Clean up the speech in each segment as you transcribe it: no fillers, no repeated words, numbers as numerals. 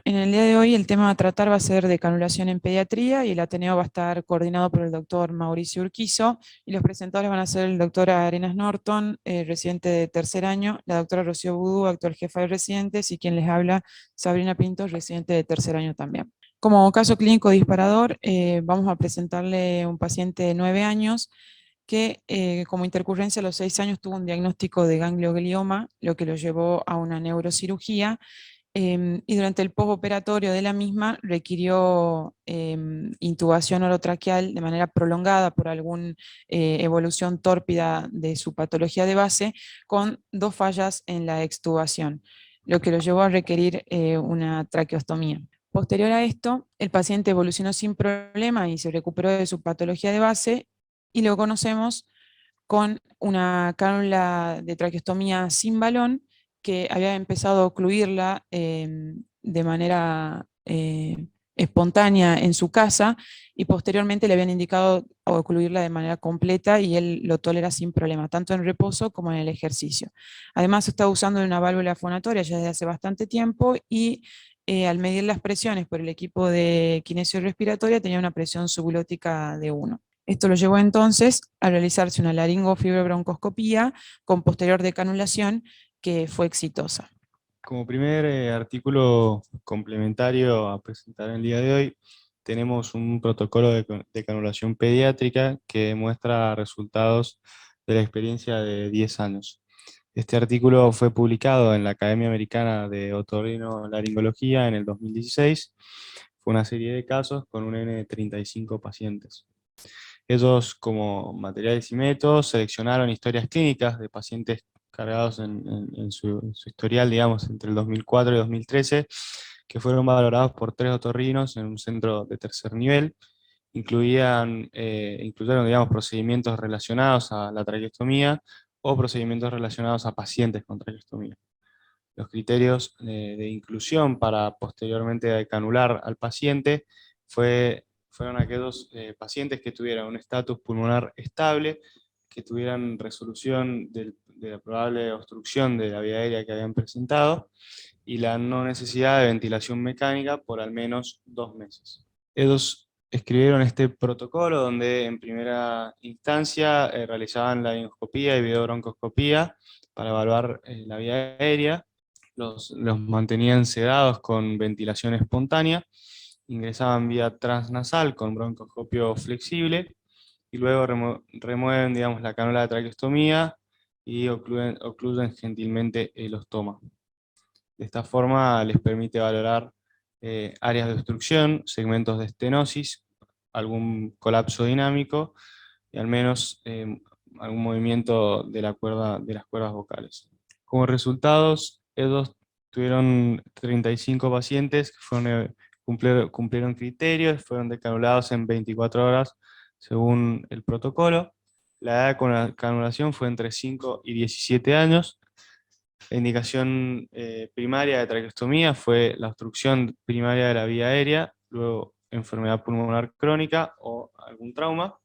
En el día de hoy el tema a tratar va a ser de canulación en pediatría y el Ateneo va a estar coordinado por el doctor Mauricio Urquizo y los presentadores van a ser el doctor Arenas Norton, residente de tercer año, la doctora Rocío Budú, actual jefa de residentes, y quien les habla, Sabrina Pinto, residente de tercer año también. Como caso clínico disparador, vamos a presentarle un paciente de 9 años que como intercurrencia a los 6 años tuvo un diagnóstico de ganglioglioma, lo que lo llevó a una neurocirugía y durante el postoperatorio de la misma requirió intubación orotraqueal de manera prolongada por alguna evolución tórpida de su patología de base, con 2 fallas en la extubación, lo que lo llevó a requerir una traqueostomía. Posterior a esto, el paciente evolucionó sin problema y se recuperó de su patología de base y lo conocemos con una cánula de traqueostomía sin balón que había empezado a ocluirla de manera espontánea en su casa y posteriormente le habían indicado ocluirla de manera completa y él lo tolera sin problema, tanto en reposo como en el ejercicio. Además está usando una válvula fonatoria ya desde hace bastante tiempo y al medir las presiones por el equipo de kinesio respiratoria tenía una presión subglótica de 1. Esto lo llevó entonces a realizarse una laringofibrobroncoscopía con posterior decanulación que fue exitosa. Como primer artículo complementario a presentar el día de hoy, tenemos un protocolo de canulación pediátrica que muestra resultados de la experiencia de 10 años. Este artículo fue publicado en la Academia Americana de Otorrinolaringología en el 2016. Fue una serie de casos con un N de 35 pacientes. Ellos, como materiales y métodos, seleccionaron historias clínicas de pacientes cargados en su historial, digamos, entre el 2004 y 2013, que fueron valorados por 3 otorrinos en un centro de tercer nivel. Incluyeron, digamos, procedimientos relacionados a la traqueostomía o procedimientos relacionados a pacientes con traqueostomía. Los criterios de inclusión para posteriormente canular al paciente fueron aquellos pacientes que tuvieran un estatus pulmonar estable, que tuvieran resolución de la probable obstrucción de la vía aérea que habían presentado y la no necesidad de ventilación mecánica por al menos 2 meses. Ellos escribieron este protocolo donde en primera instancia realizaban la endoscopía y videobroncoscopía para evaluar la vía aérea, los mantenían sedados con ventilación espontánea, ingresaban vía transnasal con broncoscopio flexible y luego remueven, digamos, la cánula de traqueostomía y ocluyen gentilmente el ostoma. De esta forma les permite valorar áreas de obstrucción, segmentos de estenosis, algún colapso dinámico y al menos algún movimiento de las cuerdas vocales. Como resultados, ellos tuvieron 35 pacientes que cumplieron criterios, fueron decanulados en 24 horas según el protocolo. La edad con la canulación fue entre 5 y 17 años. La indicación primaria de traqueostomía fue la obstrucción primaria de la vía aérea, luego enfermedad pulmonar crónica o algún trauma.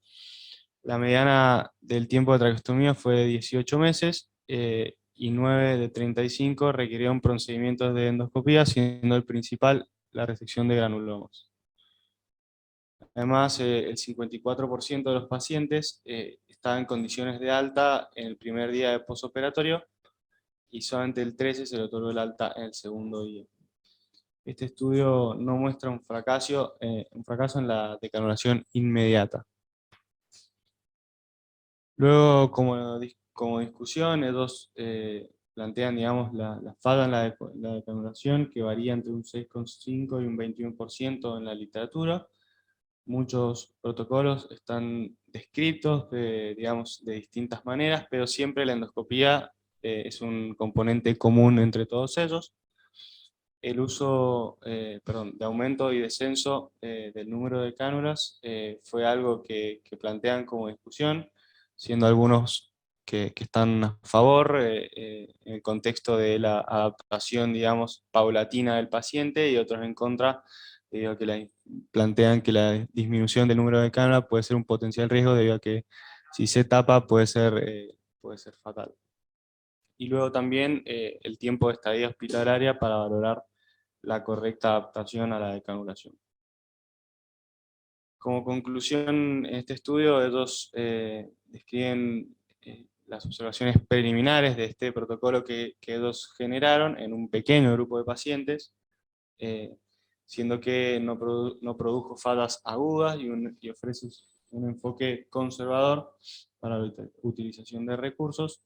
La mediana del tiempo de traqueostomía fue de 18 meses y 9 de 35 requirieron procedimientos de endoscopía, siendo el principal la resección de granulomas. Además, el 54% de los pacientes estaban en condiciones de alta en el primer día de posoperatorio y solamente el 13 se le otorgó el alta en el segundo día. Este estudio no muestra un fracaso en la decanulación inmediata. Luego, como discusión, ellos plantean, digamos, la falla en la decanulación, que varía entre un 6,5 y un 21% en la literatura. Muchos protocolos están descritos digamos, de distintas maneras, pero siempre la endoscopía es un componente común entre todos ellos. El uso de aumento y descenso del número de cánulas fue algo que plantean como discusión, siendo algunos que están a favor en el contexto de la adaptación, digamos, paulatina del paciente, y otros en contra, debido a que plantean que la disminución del número de cánulas puede ser un potencial riesgo, debido a que si se tapa puede ser fatal. Y luego también el tiempo de estadía hospitalaria para valorar la correcta adaptación a la decanulación. Como conclusión, en este estudio ellos describen las observaciones preliminares de este protocolo que ellos generaron en un pequeño grupo de pacientes, siendo que no produjo fallas agudas y ofrece un enfoque conservador para la utilización de recursos,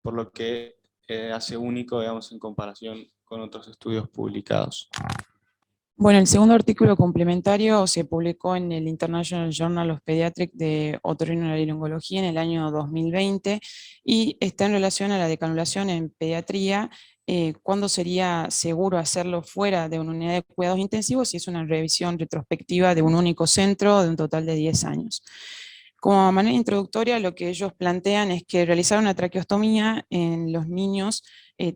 por lo que hace único, digamos, en comparación con otros estudios publicados. Bueno, el segundo artículo complementario se publicó en el International Journal of Pediatrics de Otorrinolaringología en el año 2020 y está en relación a la decanulación en pediatría, cuándo sería seguro hacerlo fuera de una unidad de cuidados intensivos, y es una revisión retrospectiva de un único centro de un total de 10 años. Como manera introductoria, lo que ellos plantean es que realizar una traqueostomía en los niños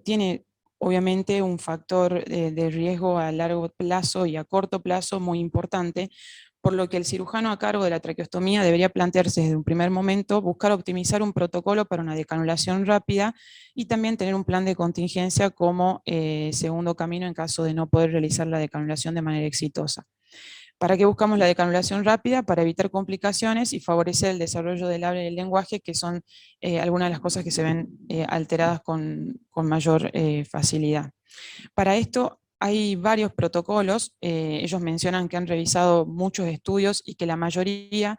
tiene obviamente un factor de riesgo a largo plazo y a corto plazo muy importante, por lo que el cirujano a cargo de la traqueostomía debería plantearse desde un primer momento buscar optimizar un protocolo para una decanulación rápida y también tener un plan de contingencia como segundo camino en caso de no poder realizar la decanulación de manera exitosa. ¿Para qué buscamos la decanulación rápida? Para evitar complicaciones y favorecer el desarrollo del habla y el lenguaje, que son algunas de las cosas que se ven alteradas con mayor facilidad. Para esto hay varios protocolos. Ellos mencionan que han revisado muchos estudios y que la mayoría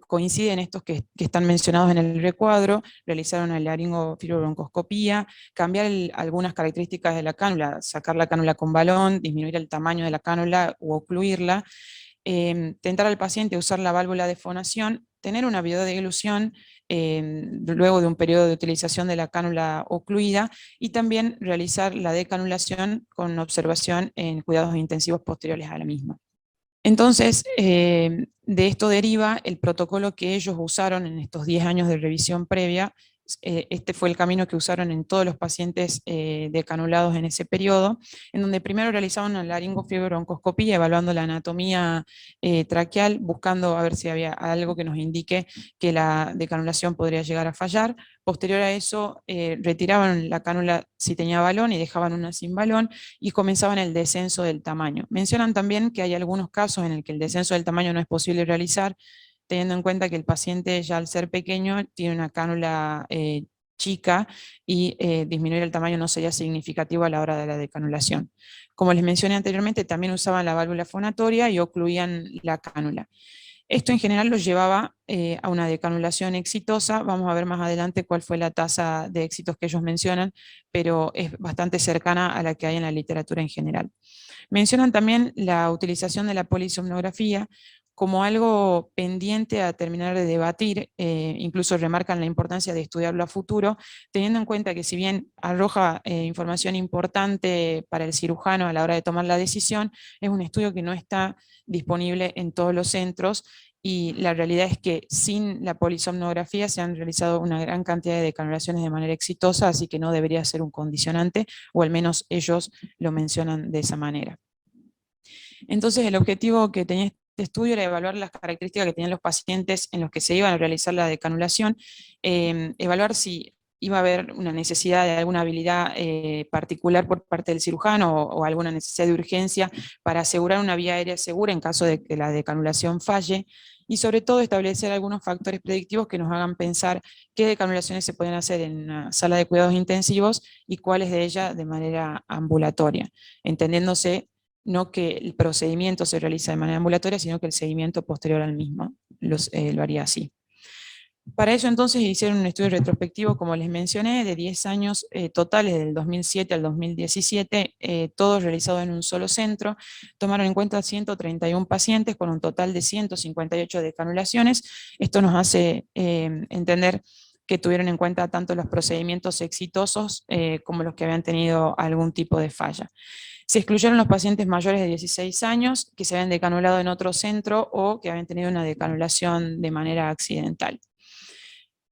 coinciden en estos que están mencionados en el recuadro. Realizaron la laringofibroncoscopía, cambiar algunas características de la cánula, sacar la cánula con balón, disminuir el tamaño de la cánula o ocluirla, tentar al paciente a usar la válvula de fonación, tener una videodeglución luego de un periodo de utilización de la cánula ocluida, y también realizar la decanulación con observación en cuidados intensivos posteriores a la misma. Entonces, de esto deriva el protocolo que ellos usaron en estos 10 años de revisión previa. Este fue el camino que usaron en todos los pacientes decanulados en ese periodo, en donde primero realizaban una laringofibroncoscopía, evaluando la anatomía traqueal, buscando a ver si había algo que nos indique que la decanulación podría llegar a fallar. Posterior a eso, retiraban la cánula si tenía balón y dejaban una sin balón, y comenzaban el descenso del tamaño. Mencionan también que hay algunos casos en el que el descenso del tamaño no es posible realizar, teniendo en cuenta que el paciente ya al ser pequeño tiene una cánula chica y disminuir el tamaño no sería significativo a la hora de la decanulación. Como les mencioné anteriormente, también usaban la válvula fonatoria y ocluían la cánula. Esto en general los llevaba a una decanulación exitosa. Vamos a ver más adelante cuál fue la tasa de éxitos que ellos mencionan, pero es bastante cercana a la que hay en la literatura en general. Mencionan también la utilización de la polisomnografía como algo pendiente a terminar de debatir. Incluso remarcan la importancia de estudiarlo a futuro, teniendo en cuenta que si bien arroja información importante para el cirujano a la hora de tomar la decisión, es un estudio que no está disponible en todos los centros, y la realidad es que sin la polisomnografía se han realizado una gran cantidad de decanulaciones de manera exitosa, así que no debería ser un condicionante, o al menos ellos lo mencionan de esa manera. Entonces, el objetivo que tenía este estudio era evaluar las características que tenían los pacientes en los que se iban a realizar la decanulación, evaluar si iba a haber una necesidad de alguna habilidad particular por parte del cirujano, o alguna necesidad de urgencia para asegurar una vía aérea segura en caso de que la decanulación falle, y sobre todo establecer algunos factores predictivos que nos hagan pensar qué decanulaciones se pueden hacer en una sala de cuidados intensivos y cuáles de ellas de manera ambulatoria, entendiéndose no que el procedimiento se realiza de manera ambulatoria, sino que el seguimiento posterior al mismo lo haría así. Para eso entonces hicieron un estudio retrospectivo, como les mencioné, de 10 años totales, del 2007 al 2017, todos realizados en un solo centro. Tomaron en cuenta 131 pacientes con un total de 158 decanulaciones. Esto nos hace entender que tuvieron en cuenta tanto los procedimientos exitosos como los que habían tenido algún tipo de falla. Se excluyeron los pacientes mayores de 16 años que se habían decanulado en otro centro o que habían tenido una decanulación de manera accidental.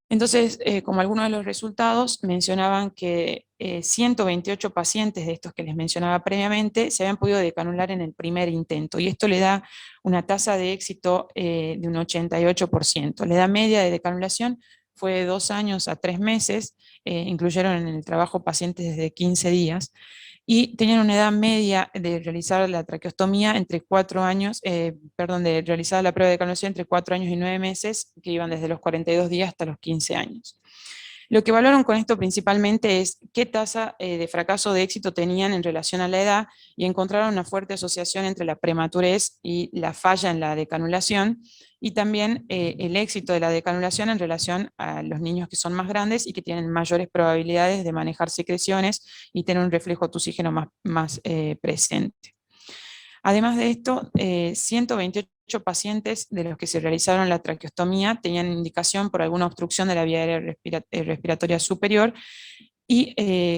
Entonces, como algunos de los resultados, mencionaban que 128 pacientes de estos que les mencionaba previamente se habían podido decanular en el primer intento, y esto le da una tasa de éxito de un 88%. La edad media de decanulación fue de 2 años a 3 meses, incluyeron en el trabajo pacientes desde 15 días, y tenían una edad media de realizar la traqueostomía entre 4 años, perdón, de realizar la prueba de canulación entre 4 años y 9 meses, que iban desde los 42 días hasta los 15 años. Lo que valoran con esto principalmente es qué tasa de fracaso o de éxito tenían en relación a la edad, y encontraron una fuerte asociación entre la prematurez y la falla en la decanulación, y también el éxito de la decanulación en relación a los niños que son más grandes y que tienen mayores probabilidades de manejar secreciones y tener un reflejo tusígeno más presente. Además de esto, 128 pacientes de los que se realizaron la traqueostomía tenían indicación por alguna obstrucción de la vía aérea respiratoria superior, y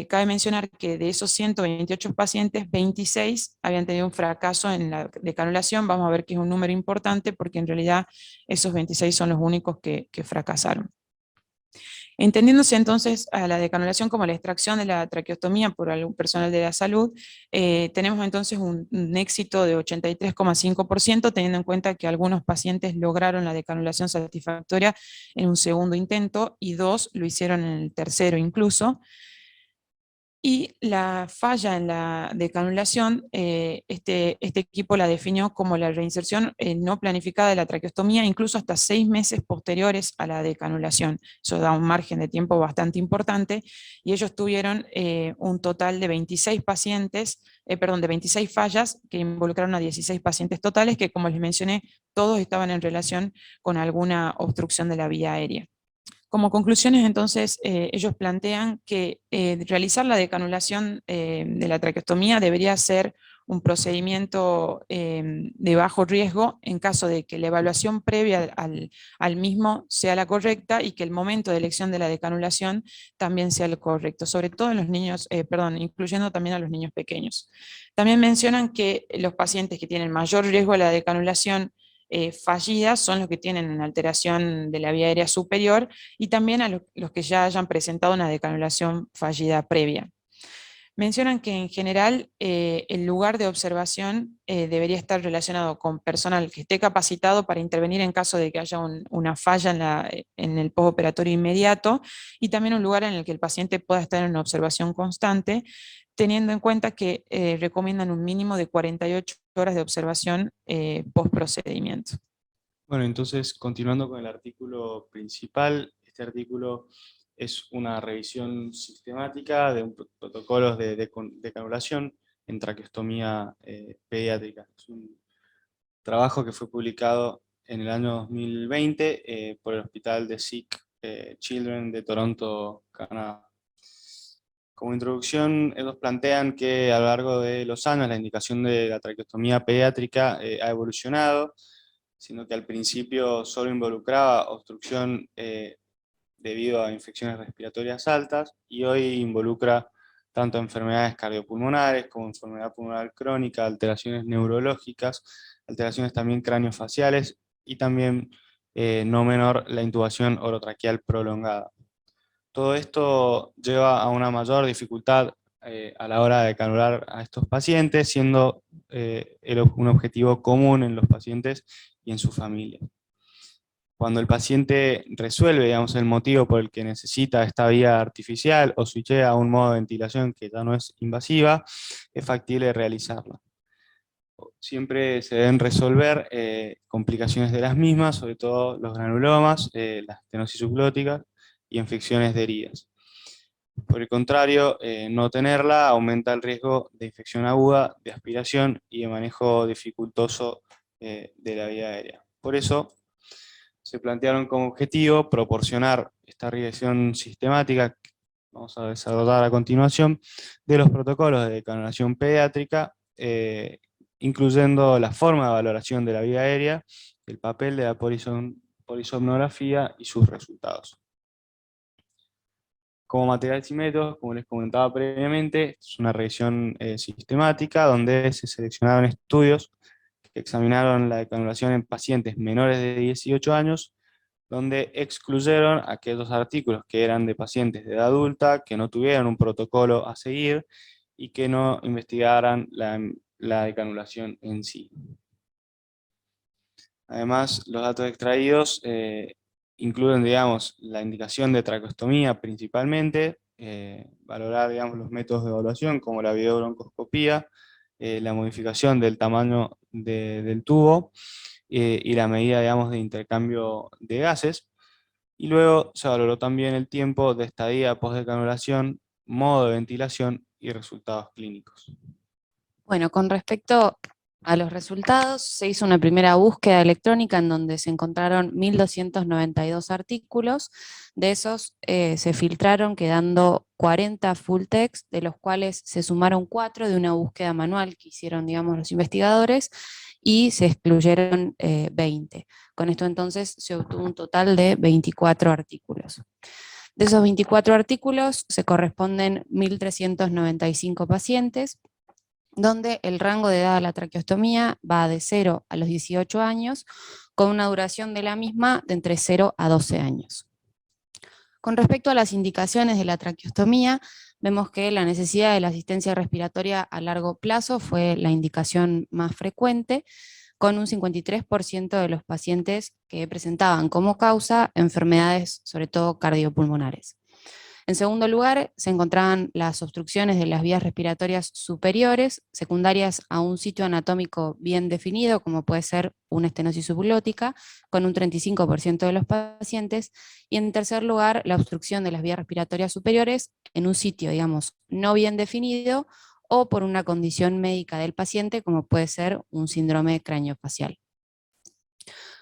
cabe mencionar que de esos 128 pacientes, 26 habían tenido un fracaso en la decanulación. Vamos a ver que es un número importante porque en realidad esos 26 son los únicos que fracasaron. Entendiéndose entonces a la decanulación como la extracción de la traqueostomía por algún personal de la salud, tenemos entonces un éxito de 83,5%, teniendo en cuenta que algunos pacientes lograron la decanulación satisfactoria en un segundo intento y 2 lo hicieron en el tercero incluso. Y la falla en la decanulación, este equipo la definió como la reinserción no planificada de la traqueostomía, incluso hasta 6 meses posteriores a la decanulación. Eso da un margen de tiempo bastante importante, y ellos tuvieron un total de 26 pacientes, perdón, de 26 fallas que involucraron a 16 pacientes totales, que como les mencioné, todos estaban en relación con alguna obstrucción de la vía aérea. Como conclusiones, entonces, ellos plantean que realizar la decanulación de la traqueostomía debería ser un procedimiento de bajo riesgo en caso de que la evaluación previa al mismo sea la correcta y que el momento de elección de la decanulación también sea el correcto, sobre todo en los niños, perdón, incluyendo también a los niños pequeños. También mencionan que los pacientes que tienen mayor riesgo de la decanulación fallidas son los que tienen una alteración de la vía aérea superior, y también a los que ya hayan presentado una decanulación fallida previa. Mencionan que en general el lugar de observación debería estar relacionado con personal que esté capacitado para intervenir en caso de que haya una falla en el postoperatorio inmediato, y también un lugar en el que el paciente pueda estar en una observación constante, teniendo en cuenta que recomiendan un mínimo de 48 horas de observación post procedimiento. Bueno, entonces, continuando con el artículo principal, este artículo es una revisión sistemática de un protocolos de canulación en traqueostomía pediátrica. Es un trabajo que fue publicado en el año 2020 por el Hospital de Sick Children de Toronto, Canadá. Como introducción, ellos plantean que a lo largo de los años la indicación de la traqueostomía pediátrica ha evolucionado, sino que al principio solo involucraba obstrucción debido a infecciones respiratorias altas, y hoy involucra tanto enfermedades cardiopulmonares como enfermedad pulmonar crónica, alteraciones neurológicas, alteraciones también craneofaciales y también, no menor, la intubación orotraqueal prolongada. Todo esto lleva a una mayor dificultad a la hora de canular a estos pacientes, siendo un objetivo común en los pacientes y en su familia. Cuando el paciente resuelve, digamos, el motivo por el que necesita esta vía artificial o switchea a un modo de ventilación que ya no es invasiva, es factible realizarla. Siempre se deben resolver complicaciones de las mismas, sobre todo los granulomas, la estenosis subglótica y infecciones de heridas. Por el contrario, no tenerla aumenta el riesgo de infección aguda, de aspiración y de manejo dificultoso de la vía aérea. Por eso, se plantearon como objetivo proporcionar esta revisión sistemática que vamos a desarrollar a continuación de los protocolos de decanulación pediátrica, incluyendo la forma de valoración de la vía aérea, el papel de la polisomnografía y sus resultados. Como materiales y métodos, como les comentaba previamente, es una revisión sistemática donde se seleccionaron estudios que examinaron la decanulación en pacientes menores de 18 años, donde excluyeron aquellos artículos que eran de pacientes de edad adulta, que no tuvieran un protocolo a seguir y que no investigaran la decanulación en sí. Además, los datos extraídos incluyen, digamos, la indicación de traqueostomía principalmente, valorar, digamos, los métodos de evaluación como la videobroncoscopía, la modificación del tamaño del tubo y la medida, digamos, de intercambio de gases. Y luego se valoró también el tiempo de estadía post-decanulación, modo de ventilación y resultados clínicos. Bueno, con respecto a los resultados, se hizo una primera búsqueda electrónica en donde se encontraron 1.292 artículos. De esos se filtraron quedando 40 full text, de los cuales se sumaron 4 de una búsqueda manual que hicieron, digamos, los investigadores, y se excluyeron 20. Con esto entonces se obtuvo un total de 24 artículos. De esos 24 artículos se corresponden 1.395 pacientes, donde el rango de edad de la traqueostomía va de 0 a los 18 años, con una duración de la misma de entre 0 a 12 años. Con respecto a las indicaciones de la traqueostomía, vemos que la necesidad de la asistencia respiratoria a largo plazo fue la indicación más frecuente, con un 53% de los pacientes que presentaban como causa enfermedades, sobre todo cardiopulmonares. En segundo lugar, se encontraban las obstrucciones de las vías respiratorias superiores, secundarias a un sitio anatómico bien definido, como puede ser una estenosis subglótica, con un 35% de los pacientes. Y en tercer lugar, la obstrucción de las vías respiratorias superiores en un sitio, digamos, no bien definido, o por una condición médica del paciente, como puede ser un síndrome craneofacial.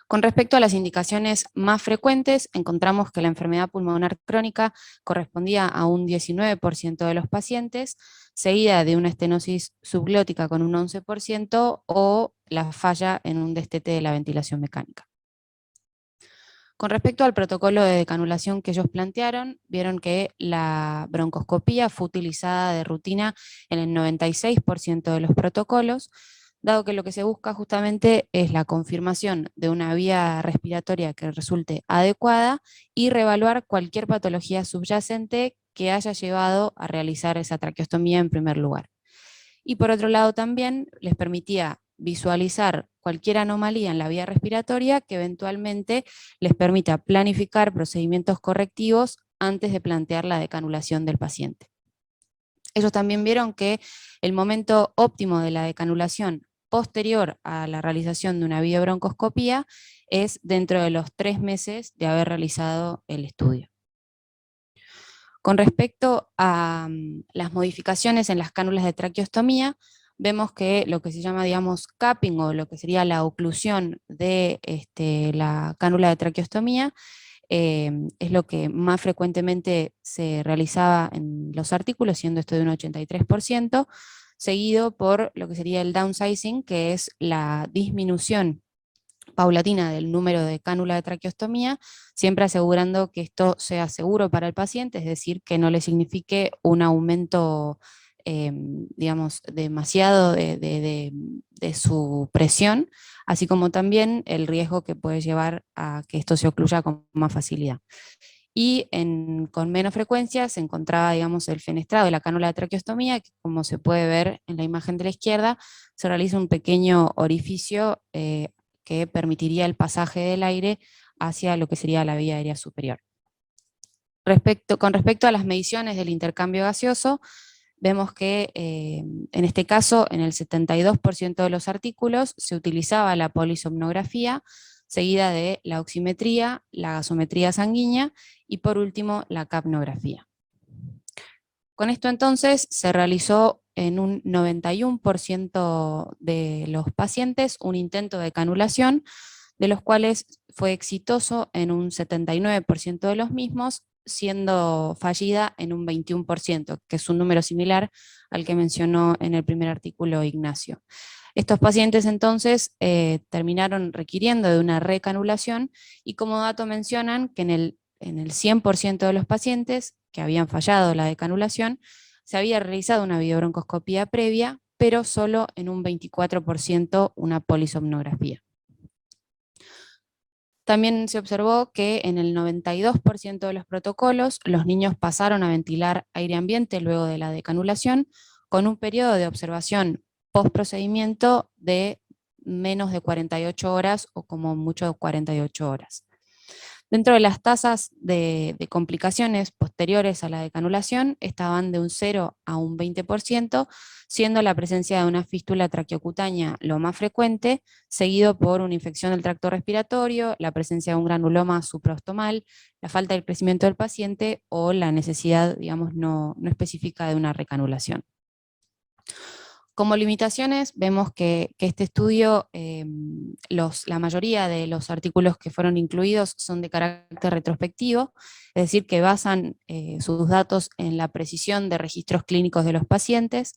Con respecto a las indicaciones más frecuentes, encontramos que la enfermedad pulmonar crónica correspondía a un 19% de los pacientes, seguida de una estenosis subglótica con un 11% o la falla en un destete de la ventilación mecánica. Con respecto al protocolo de decanulación que ellos plantearon, vieron que la broncoscopía fue utilizada de rutina en el 96% de los protocolos, dado que lo que se busca justamente es la confirmación de una vía respiratoria que resulte adecuada y reevaluar cualquier patología subyacente que haya llevado a realizar esa traqueostomía en primer lugar. Y por otro lado también les permitía visualizar cualquier anomalía en la vía respiratoria que eventualmente les permita planificar procedimientos correctivos antes de plantear la decanulación del paciente. Ellos también vieron que el momento óptimo de la decanulación posterior a la realización de una videobroncoscopía es dentro de los 3 meses de haber realizado el estudio. Con respecto a las modificaciones en las cánulas de traqueostomía, vemos que lo que se llama, digamos, capping, o lo que sería la oclusión de la cánula de traqueostomía, es lo que más frecuentemente se realizaba en los artículos, siendo esto de un 83%, seguido por lo que sería el downsizing, que es la disminución paulatina del número de cánula de traqueostomía, siempre asegurando que esto sea seguro para el paciente, es decir, que no le signifique un aumento, digamos, demasiado de su presión, así como también el riesgo que puede llevar a que esto se ocluya con más facilidad. Y con menos frecuencia se encontraba, digamos, el fenestrado de la cánula de traqueostomía, que, como se puede ver en la imagen de la izquierda, se realiza un pequeño orificio que permitiría el pasaje del aire hacia lo que sería la vía aérea superior. Con respecto a las mediciones del intercambio gaseoso, vemos que en este caso, en el 72% de los artículos, se utilizaba la polisomnografía, seguida de la oximetría, la gasometría sanguínea y por último la capnografía. Con esto entonces se realizó en un 91% de los pacientes un intento de canulación, de los cuales fue exitoso en un 79% de los mismos, siendo fallida en un 21%, que es un número similar al que mencionó en el primer artículo Ignacio. Estos pacientes entonces terminaron requiriendo de una recanulación, y como dato mencionan que en el 100% de los pacientes que habían fallado la decanulación, se había realizado una videobroncoscopía previa, pero solo en un 24% una polisomnografía. También se observó que en el 92% de los protocolos los niños pasaron a ventilar aire ambiente luego de la decanulación, con un periodo de observación post procedimiento de menos de 48 horas o como mucho 48 horas. Dentro de las tasas de complicaciones posteriores a la decanulación estaban de un 0 a un 20%, siendo la presencia de una fístula traqueocutánea lo más frecuente, seguido por una infección del tracto respiratorio, la presencia de un granuloma supraostomal, la falta del crecimiento del paciente o la necesidad, digamos, no específica de una recanulación. Como limitaciones, vemos que este estudio, la mayoría de los artículos que fueron incluidos son de carácter retrospectivo, es decir, que basan sus datos en la precisión de registros clínicos de los pacientes.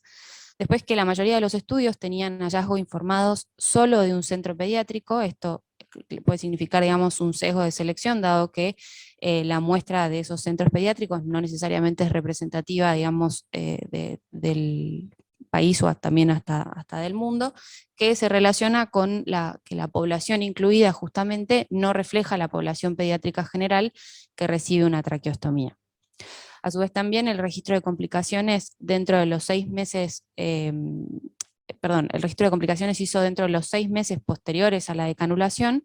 Después que la mayoría de los estudios tenían hallazgos informados solo de un centro pediátrico, esto puede significar, digamos, un sesgo de selección, dado que la muestra de esos centros pediátricos no necesariamente es representativa, digamos, del país o también hasta del mundo, que se relaciona con que la población incluida justamente no refleja la población pediátrica general que recibe una traqueostomía. A su vez también el registro de complicaciones dentro de los 6 meses, el registro de complicaciones hizo dentro de los 6 meses posteriores a la decanulación,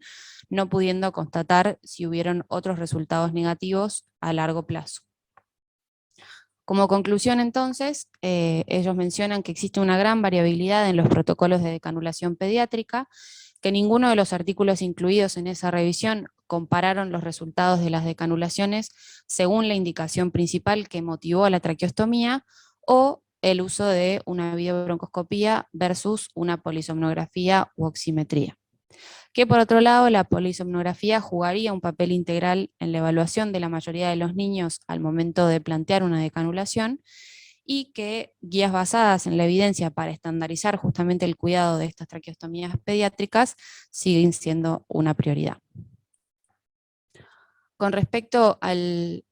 no pudiendo constatar si hubieron otros resultados negativos a largo plazo. Como conclusión, entonces, ellos mencionan que existe una gran variabilidad en los protocolos de decanulación pediátrica, que ninguno de los artículos incluidos en esa revisión compararon los resultados de las decanulaciones según la indicación principal que motivó a la traqueostomía o el uso de una videobroncoscopía versus una polisomnografía u oximetría. Que por otro lado la polisomnografía jugaría un papel integral en la evaluación de la mayoría de los niños al momento de plantear una decanulación, y que guías basadas en la evidencia para estandarizar justamente el cuidado de estas traqueostomías pediátricas siguen siendo una prioridad. Con respecto al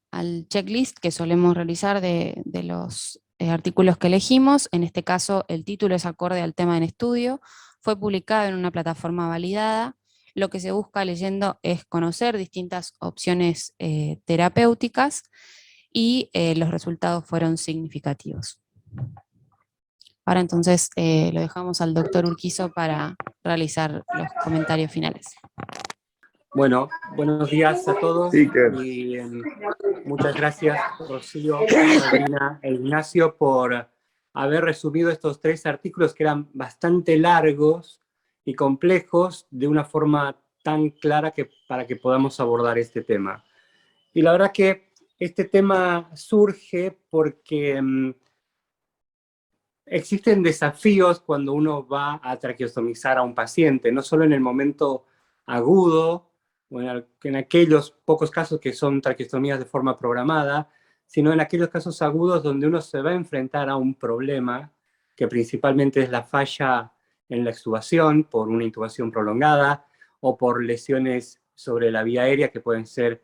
checklist que solemos realizar de los artículos que elegimos, en este caso el título es acorde al tema en estudio, fue publicado en una plataforma validada. Lo que se busca leyendo es conocer distintas opciones terapéuticas y los resultados fueron significativos. Ahora entonces lo dejamos al doctor Urquizo para realizar los comentarios finales. Bueno, buenos días a todos y muchas gracias, Rocío, Sabrina e Ignacio, por haber resumido estos 3 artículos que eran bastante largos y complejos de una forma tan clara para que podamos abordar este tema. Y la verdad que este tema surge porque existen desafíos cuando uno va a traqueostomizar a un paciente, no solo en el momento agudo, o en aquellos pocos casos que son traqueostomías de forma programada, sino en aquellos casos agudos donde uno se va a enfrentar a un problema que principalmente es la falla en la extubación por una intubación prolongada o por lesiones sobre la vía aérea que pueden ser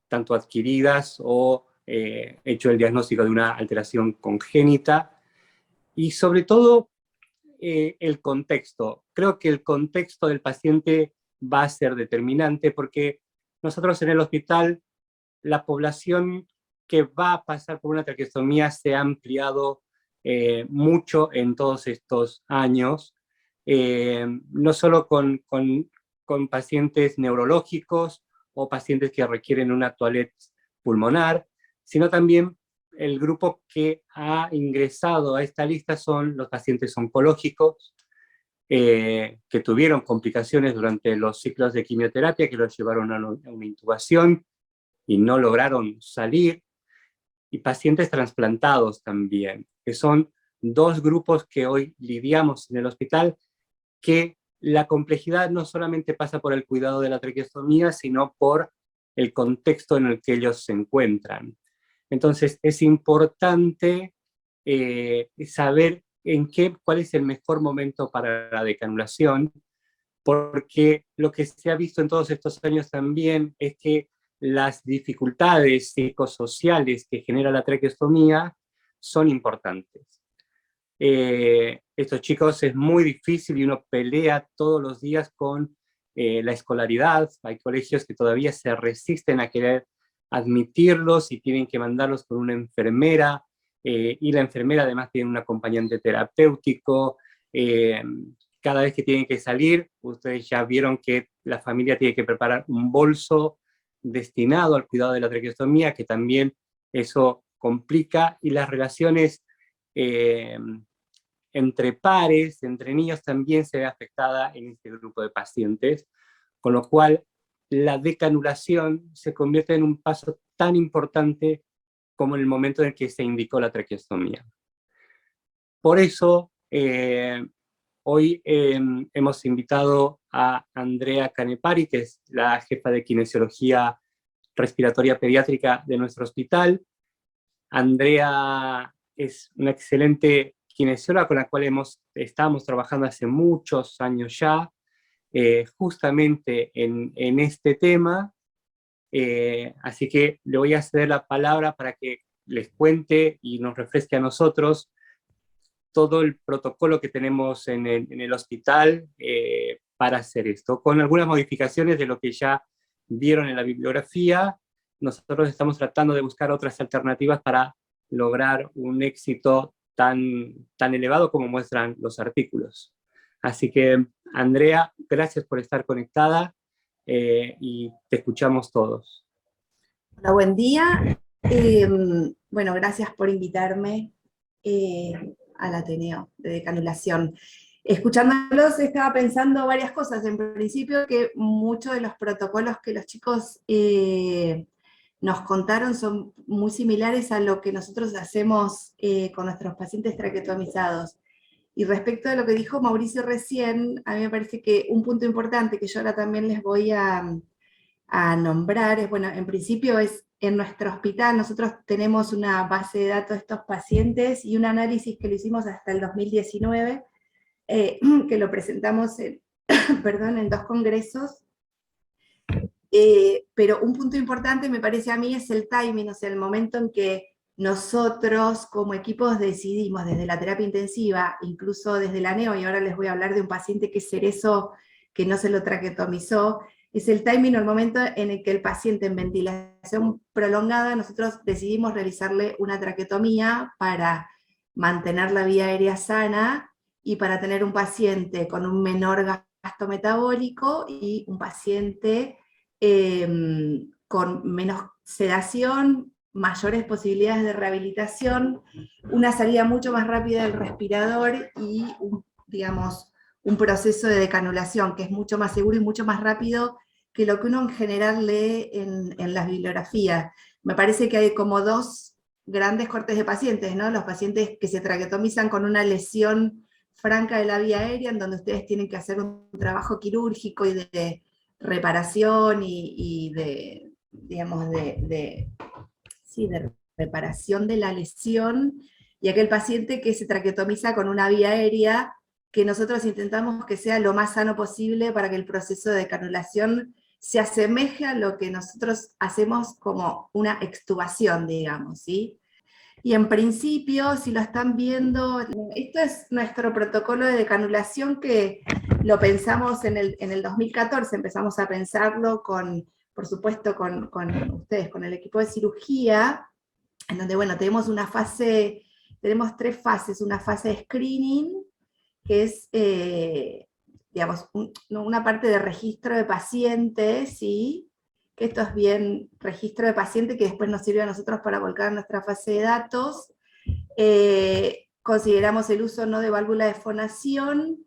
tanto adquiridas o hecho el diagnóstico de una alteración congénita. Y sobre todo el contexto. Creo que el contexto del paciente va a ser determinante porque nosotros en el hospital, la población que va a pasar por una traqueostomía se ha ampliado mucho en todos estos años, no solo con pacientes neurológicos o pacientes que requieren una toilette pulmonar, sino también el grupo que ha ingresado a esta lista son los pacientes oncológicos, que tuvieron complicaciones durante los ciclos de quimioterapia que los llevaron a una intubación y no lograron salir, y pacientes trasplantados también, que son 2 grupos que hoy lidiamos en el hospital, que la complejidad no solamente pasa por el cuidado de la traqueostomía, sino por el contexto en el que ellos se encuentran. Entonces es importante saber cuál es el mejor momento para la decanulación, porque lo que se ha visto en todos estos años también es que las dificultades psicosociales que genera la traqueostomía son importantes. Estos chicos es muy difícil y uno pelea todos los días con la escolaridad. Hay colegios que todavía se resisten a querer admitirlos y tienen que mandarlos con una enfermera, y la enfermera además tiene un acompañante terapéutico. Cada vez que tienen que salir, ustedes ya vieron que la familia tiene que preparar un bolso destinado al cuidado de la traqueostomía, que también eso complica, y las relaciones entre pares, entre niños, también se ve afectada en este grupo de pacientes, con lo cual la decanulación se convierte en un paso tan importante como en el momento en el que se indicó la traqueostomía. Por eso, hoy hemos invitado a Andrea Canepari, que es la jefa de kinesiología respiratoria pediátrica de nuestro hospital. Andrea es una excelente kinesióloga con la cual estamos trabajando hace muchos años ya, justamente en este tema. Así que le voy a ceder la palabra para que les cuente y nos refresque a nosotros todo el protocolo que tenemos en el hospital para hacer esto, con algunas modificaciones de lo que ya vieron en la bibliografía. Nosotros estamos tratando de buscar otras alternativas para lograr un éxito tan elevado como muestran los artículos. Así que, Andrea, gracias por estar conectada y te escuchamos todos. Hola, buen día. Bueno, gracias por invitarme al Ateneo de Decanulación. Escuchándolos estaba pensando varias cosas. En principio, que muchos de los protocolos que los chicos nos contaron son muy similares a lo que nosotros hacemos con nuestros pacientes traqueotomizados. Y respecto a lo que dijo Mauricio recién, a mí me parece que un punto importante que yo ahora también les voy a nombrar es, bueno, en principio es en nuestro hospital, nosotros tenemos una base de datos de estos pacientes y un análisis que lo hicimos hasta el 2019, que lo presentamos en, perdón, en 2 congresos. Pero un punto importante me parece a mí es el timing, o sea, el momento en que nosotros como equipos decidimos desde la terapia intensiva, incluso desde la neo, y ahora les voy a hablar de un paciente que es cerezo, que no se lo traqueotomizó, es el timing o el momento en el que el paciente en ventilación prolongada, nosotros decidimos realizarle una traqueotomía para mantener la vía aérea sana y para tener un paciente con un menor gasto metabólico y un paciente con menos sedación, mayores posibilidades de rehabilitación, una salida mucho más rápida del respirador y digamos, un proceso de decanulación que es mucho más seguro y mucho más rápido que lo que uno en general lee en las bibliografías. Me parece que hay como 2 grandes cortes de pacientes, ¿no? Los pacientes que se traqueotomizan con una lesión franca de la vía aérea, en donde ustedes tienen que hacer un trabajo quirúrgico y de reparación y de, digamos, sí, de reparación de la lesión, y aquel paciente que se traqueotomiza con una vía aérea que nosotros intentamos que sea lo más sano posible para que el proceso de decanulación se asemeje a lo que nosotros hacemos como una extubación, digamos, ¿sí? Y en principio, si lo están viendo, esto es nuestro protocolo de decanulación que lo pensamos en el 2014, empezamos a pensarlo por supuesto, con ustedes, con el equipo de cirugía, en donde, bueno, tenemos 3 fases, una fase de screening, que es, digamos, una parte de registro de pacientes, ¿sí? Que esto es bien registro de paciente que después nos sirve a nosotros para volcar nuestra fase de datos. Consideramos el uso no de válvula de fonación,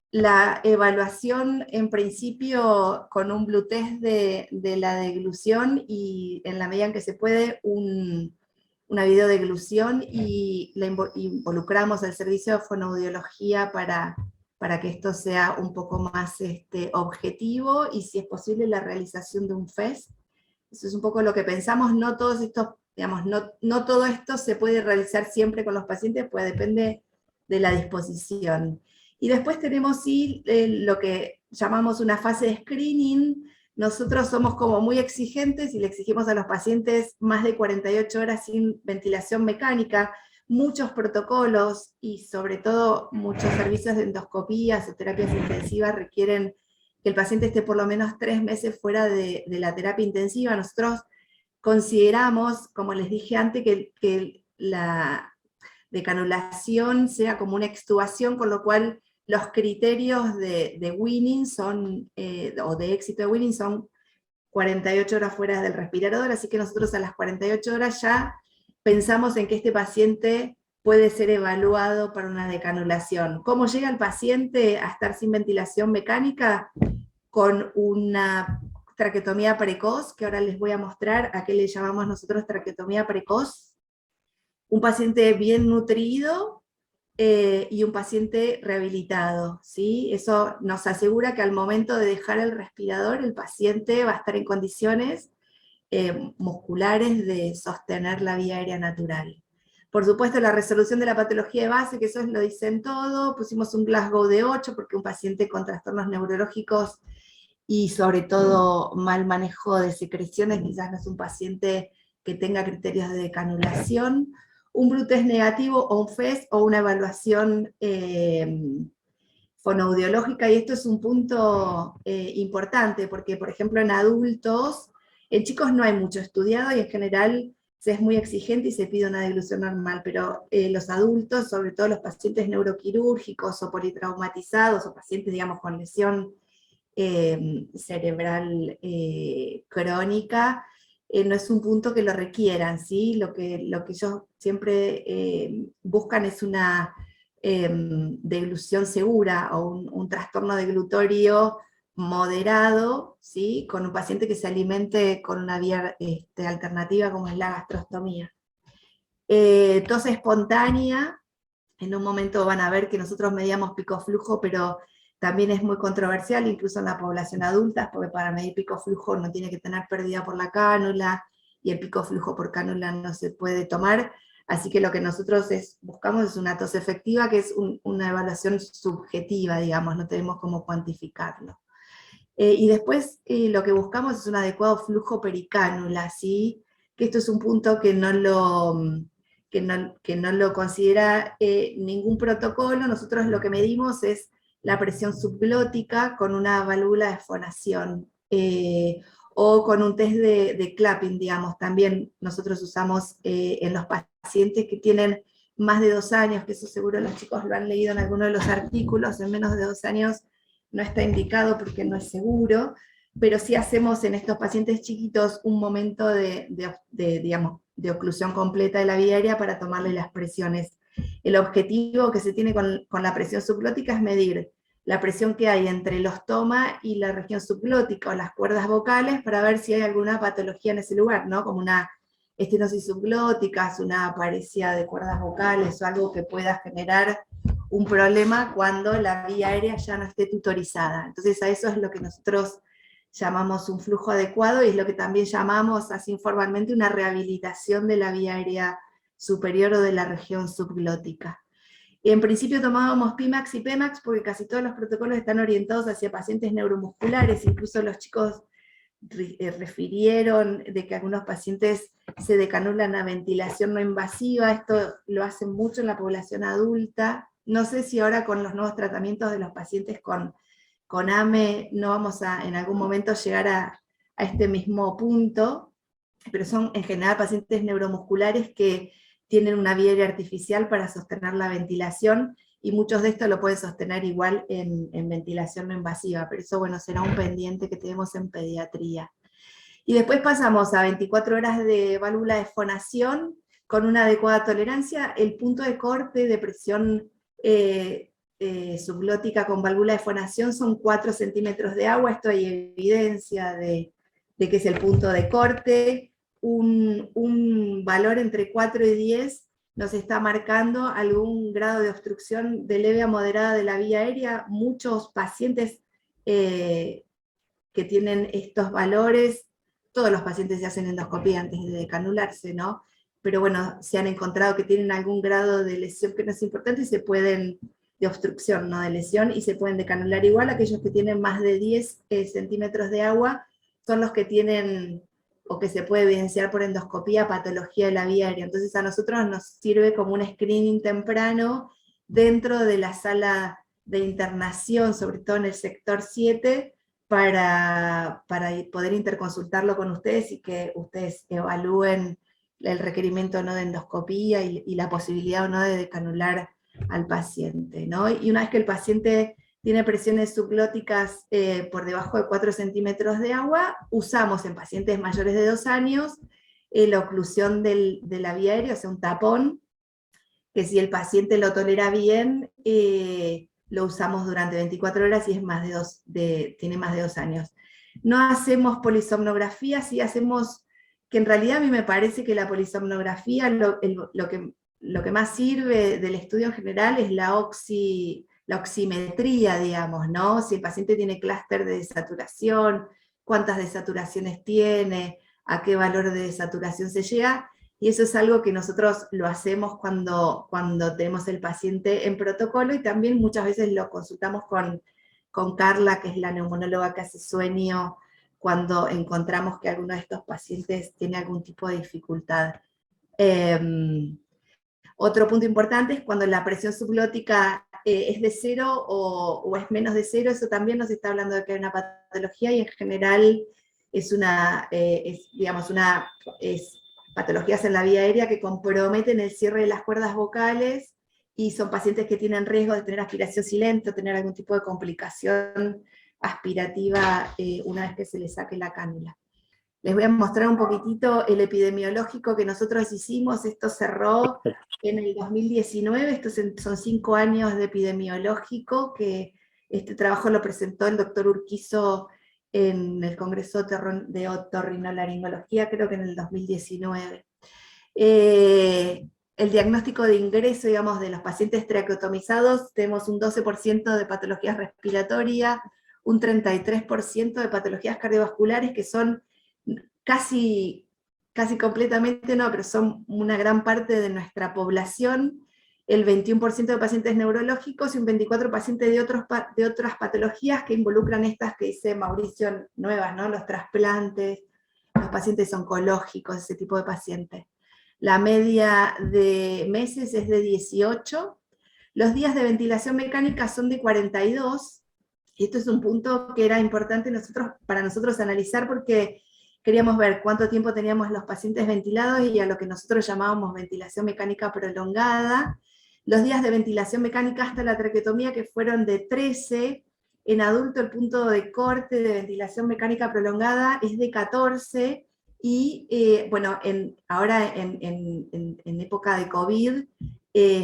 la evaluación en principio con un blue test de la deglución y en la medida en que se puede una videodeglución y involucramos al servicio de fonoaudiología para que esto sea un poco más objetivo y si es posible la realización de un FES. Eso es un poco lo que pensamos, no todos estos, digamos, no todo esto se puede realizar siempre con los pacientes, pues depende de la disposición. Y después tenemos sí, lo que llamamos una fase de screening. Nosotros somos como muy exigentes y le exigimos a los pacientes más de 48 horas sin ventilación mecánica, muchos protocolos y sobre todo muchos servicios de endoscopías o terapias intensivas requieren que el paciente esté por lo menos 3 meses fuera de la terapia intensiva. Nosotros consideramos, como les dije antes, que la decanulación sea como una extubación, con lo cual los criterios de winning son, o de éxito de winning son 48 horas fuera del respirador, así que nosotros a las 48 horas ya pensamos en que este paciente puede ser evaluado para una decanulación. ¿Cómo llega el paciente a estar sin ventilación mecánica? Con una traqueotomía precoz, que ahora les voy a mostrar a qué le llamamos nosotros traqueotomía precoz. Un paciente bien nutrido y un paciente rehabilitado, ¿sí? Eso nos asegura que al momento de dejar el respirador, el paciente va a estar en condiciones musculares de sostener la vía aérea natural. Por supuesto, la resolución de la patología de base, que eso lo dicen todo, pusimos un Glasgow de 8, porque un paciente con trastornos neurológicos y sobre todo mal manejo de secreciones, quizás no es un paciente que tenga criterios de decanulación. Un Blue test negativo o un FES o una evaluación fonoaudiológica, y esto es un punto importante, porque por ejemplo en adultos, en chicos no hay mucho estudiado y en general se es muy exigente y se pide una deglución normal, pero los adultos, sobre todo los pacientes neuroquirúrgicos o politraumatizados o pacientes, digamos, con lesión cerebral crónica, no es un punto que lo requieran, ¿sí? Lo que ellos siempre buscan es una deglución segura o un trastorno deglutorio moderado, ¿sí? Con un paciente que se alimente con una vía alternativa como es la gastrostomía. Tos espontánea, en un momento van a ver que nosotros medíamos pico flujo, pero también es muy controversial, incluso en la población adulta, porque para medir pico flujo no tiene que tener pérdida por la cánula, y el pico flujo por cánula no se puede tomar, así que lo que nosotros buscamos es una tos efectiva, que es una evaluación subjetiva, digamos, no tenemos cómo cuantificarlo. Y después lo que buscamos es un adecuado flujo pericánula, ¿sí? Que esto es un punto que no lo considera ningún protocolo. Nosotros lo que medimos es la presión subglótica con una válvula de fonación, o con un test de clapping, digamos. También nosotros usamos en los pacientes que tienen más de 2 años, que eso seguro los chicos lo han leído en alguno de los artículos, en menos de 2 años no está indicado porque no es seguro, pero sí hacemos en estos pacientes chiquitos un momento digamos, de oclusión completa de la vía aérea para tomarle las presiones. El objetivo que se tiene con la presión subglótica es medir la presión que hay entre el ostoma y la región subglótica o las cuerdas vocales para ver si hay alguna patología en ese lugar, ¿no? Como una estenosis subglótica, una apariencia de cuerdas vocales o algo que pueda generar un problema cuando la vía aérea ya no esté tutorizada. Entonces a eso es lo que nosotros llamamos un flujo adecuado, y es lo que también llamamos así informalmente una rehabilitación de la vía aérea superior o de la región subglótica. En principio tomábamos PIMAX y PEMAX porque casi todos los protocolos están orientados hacia pacientes neuromusculares, incluso los chicos refirieron de que algunos pacientes se decanulan a ventilación no invasiva, esto lo hacen mucho en la población adulta. No sé si ahora con los nuevos tratamientos de los pacientes con AME no vamos a en algún momento llegar a este mismo punto, pero son en general pacientes neuromusculares que tienen una vía aérea artificial para sostener la ventilación, y muchos de estos lo pueden sostener igual en ventilación no invasiva, pero eso, bueno, será un pendiente que tenemos en pediatría. Y después pasamos a 24 horas de válvula de fonación con una adecuada tolerancia. El punto de corte de presión subglótica con válvula de fonación son 4 centímetros de agua. Esto hay evidencia de que es el punto de corte. Un valor entre 4 y 10 nos está marcando algún grado de obstrucción de leve a moderada de la vía aérea. Muchos pacientes que tienen estos valores, todos los pacientes se hacen endoscopía antes de decanularse, ¿no? Pero bueno, se han encontrado que tienen algún grado de lesión que no es importante y se pueden, de obstrucción, no de lesión, y se pueden decanular igual. Aquellos que tienen más de 10 centímetros de agua son los que tienen, o que se puede evidenciar por endoscopía, patología de la vía aérea. Entonces a nosotros nos sirve como un screening temprano dentro de la sala de internación, sobre todo en el sector 7, para poder interconsultarlo con ustedes y que ustedes evalúen el requerimiento o no de endoscopía y la posibilidad o no de decanular al paciente, ¿no? Y una vez que el paciente tiene presiones subglóticas por debajo de 4 centímetros de agua, usamos en pacientes mayores de 2 años la oclusión de la vía aérea, o sea, un tapón, que si el paciente lo tolera bien, lo usamos durante 24 horas y es tiene más de 2 años. No hacemos polisomnografía, sí hacemos, que en realidad a mí me parece que la polisomnografía, lo que más sirve del estudio en general es la oximetría, digamos, ¿no? Si el paciente tiene clúster de desaturación, cuántas desaturaciones tiene, a qué valor de desaturación se llega, y eso es algo que nosotros lo hacemos cuando tenemos el paciente en protocolo, y también muchas veces lo consultamos con Carla, que es la neumonóloga que hace sueño, cuando encontramos que alguno de estos pacientes tiene algún tipo de dificultad. Otro punto importante es cuando la presión subglótica es de 0 o es menos de 0, eso también nos está hablando de que hay una patología, y en general es patologías en la vía aérea que comprometen el cierre de las cuerdas vocales, y son pacientes que tienen riesgo de tener aspiración silente, tener algún tipo de complicación aspirativa una vez que se les saque la cánula. Les voy a mostrar un poquitito el epidemiológico que nosotros hicimos. Esto cerró en el 2019, estos son 5 años de epidemiológico, que este trabajo lo presentó el doctor Urquizo en el Congreso de Otorrinolaringología, creo que en el 2019. El diagnóstico de ingreso, digamos, de los pacientes traqueotomizados, tenemos un 12% de patologías respiratorias, un 33% de patologías cardiovasculares, que son casi completamente, no, pero son una gran parte de nuestra población, el 21% de pacientes neurológicos y un 24% pacientes de otras patologías que involucran estas que dice Mauricio, nuevas, ¿no? Los trasplantes, los pacientes oncológicos, ese tipo de pacientes. La media de meses es de 18, los días de ventilación mecánica son de 42, y esto es un punto que era importante para nosotros analizar, porque queríamos ver cuánto tiempo teníamos los pacientes ventilados y a lo que nosotros llamábamos ventilación mecánica prolongada. Los días de ventilación mecánica hasta la traqueotomía, que fueron de 13, en adulto el punto de corte de ventilación mecánica prolongada es de 14, y bueno, ahora en época de COVID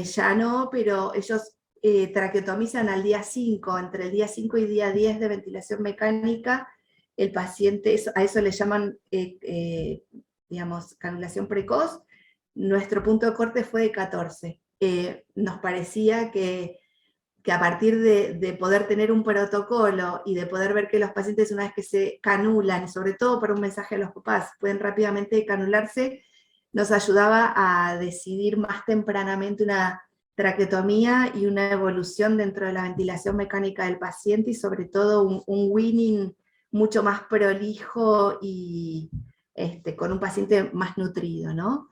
ya no, pero ellos traqueotomizan al día 5, entre el día 5 y día 10 de ventilación mecánica, el paciente, a eso le llaman, digamos, canulación precoz. Nuestro punto de corte fue de 14. Nos parecía que a partir de poder tener un protocolo y de poder ver que los pacientes, una vez que se canulan, y sobre todo por un mensaje a los papás, pueden rápidamente canularse, nos ayudaba a decidir más tempranamente una traqueotomía y una evolución dentro de la ventilación mecánica del paciente, y sobre todo un weaning mucho más prolijo y con un paciente más nutrido, ¿no?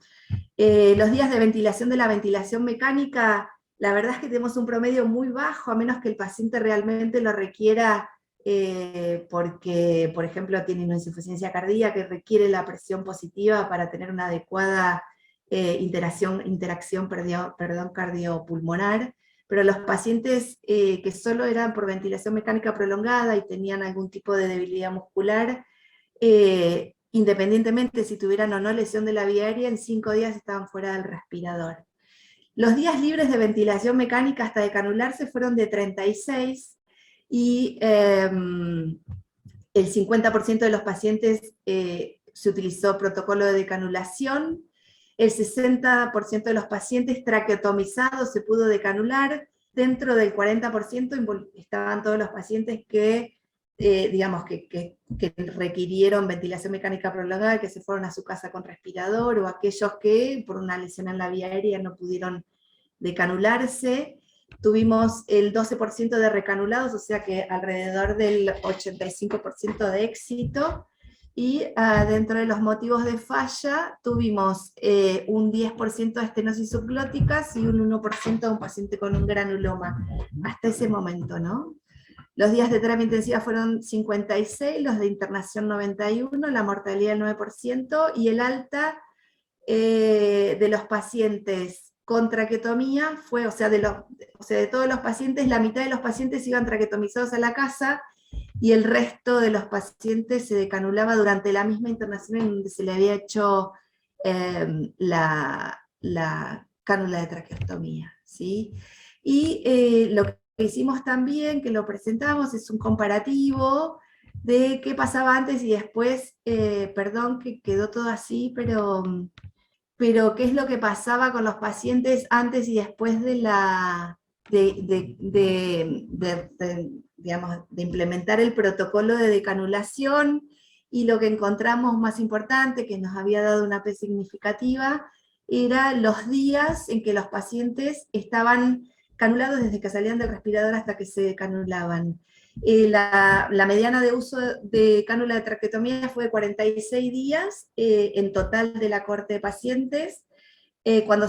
Los días de ventilación de la ventilación mecánica, la verdad es que tenemos un promedio muy bajo, a menos que el paciente realmente lo requiera, porque, por ejemplo, tiene una insuficiencia cardíaca que requiere la presión positiva para tener una adecuada interacción cardiopulmonar. Pero los pacientes que solo eran por ventilación mecánica prolongada y tenían algún tipo de debilidad muscular, independientemente si tuvieran o no lesión de la vía aérea, en 5 días estaban fuera del respirador. Los días libres de ventilación mecánica hasta decanularse fueron de 36, y el 50% de los pacientes se utilizó protocolo de decanulación. El 60% de los pacientes traqueotomizados se pudo decanular. Dentro del 40% estaban todos los pacientes que, digamos, que requirieron ventilación mecánica prolongada, que se fueron a su casa con respirador, o aquellos que por una lesión en la vía aérea no pudieron decanularse. Tuvimos el 12% de recanulados, o sea que alrededor del 85% de éxito. Y dentro de los motivos de falla tuvimos un 10% de estenosis subglóticas y un 1% de un paciente con un granuloma, hasta ese momento, ¿no? Los días de terapia intensiva fueron 56, los de internación 91, la mortalidad del 9%, y el alta de los pacientes con traqueotomía fue, o sea, de todos los pacientes, la mitad de los pacientes iban traqueotomizados a la casa, y el resto de los pacientes se decanulaba durante la misma internación en donde se le había hecho la cánula de traqueostomía, ¿sí? Y lo que hicimos también, que lo presentamos, es un comparativo de qué pasaba antes y después, perdón que quedó todo así, pero qué es lo que pasaba con los pacientes antes y después de digamos, de implementar el protocolo de decanulación, y lo que encontramos más importante, que nos había dado una P significativa, era los días en que los pacientes estaban canulados desde que salían del respirador hasta que se decanulaban. La mediana de uso de cánula de traqueotomía fue de 46 días en total de la cohorte de pacientes. Cuando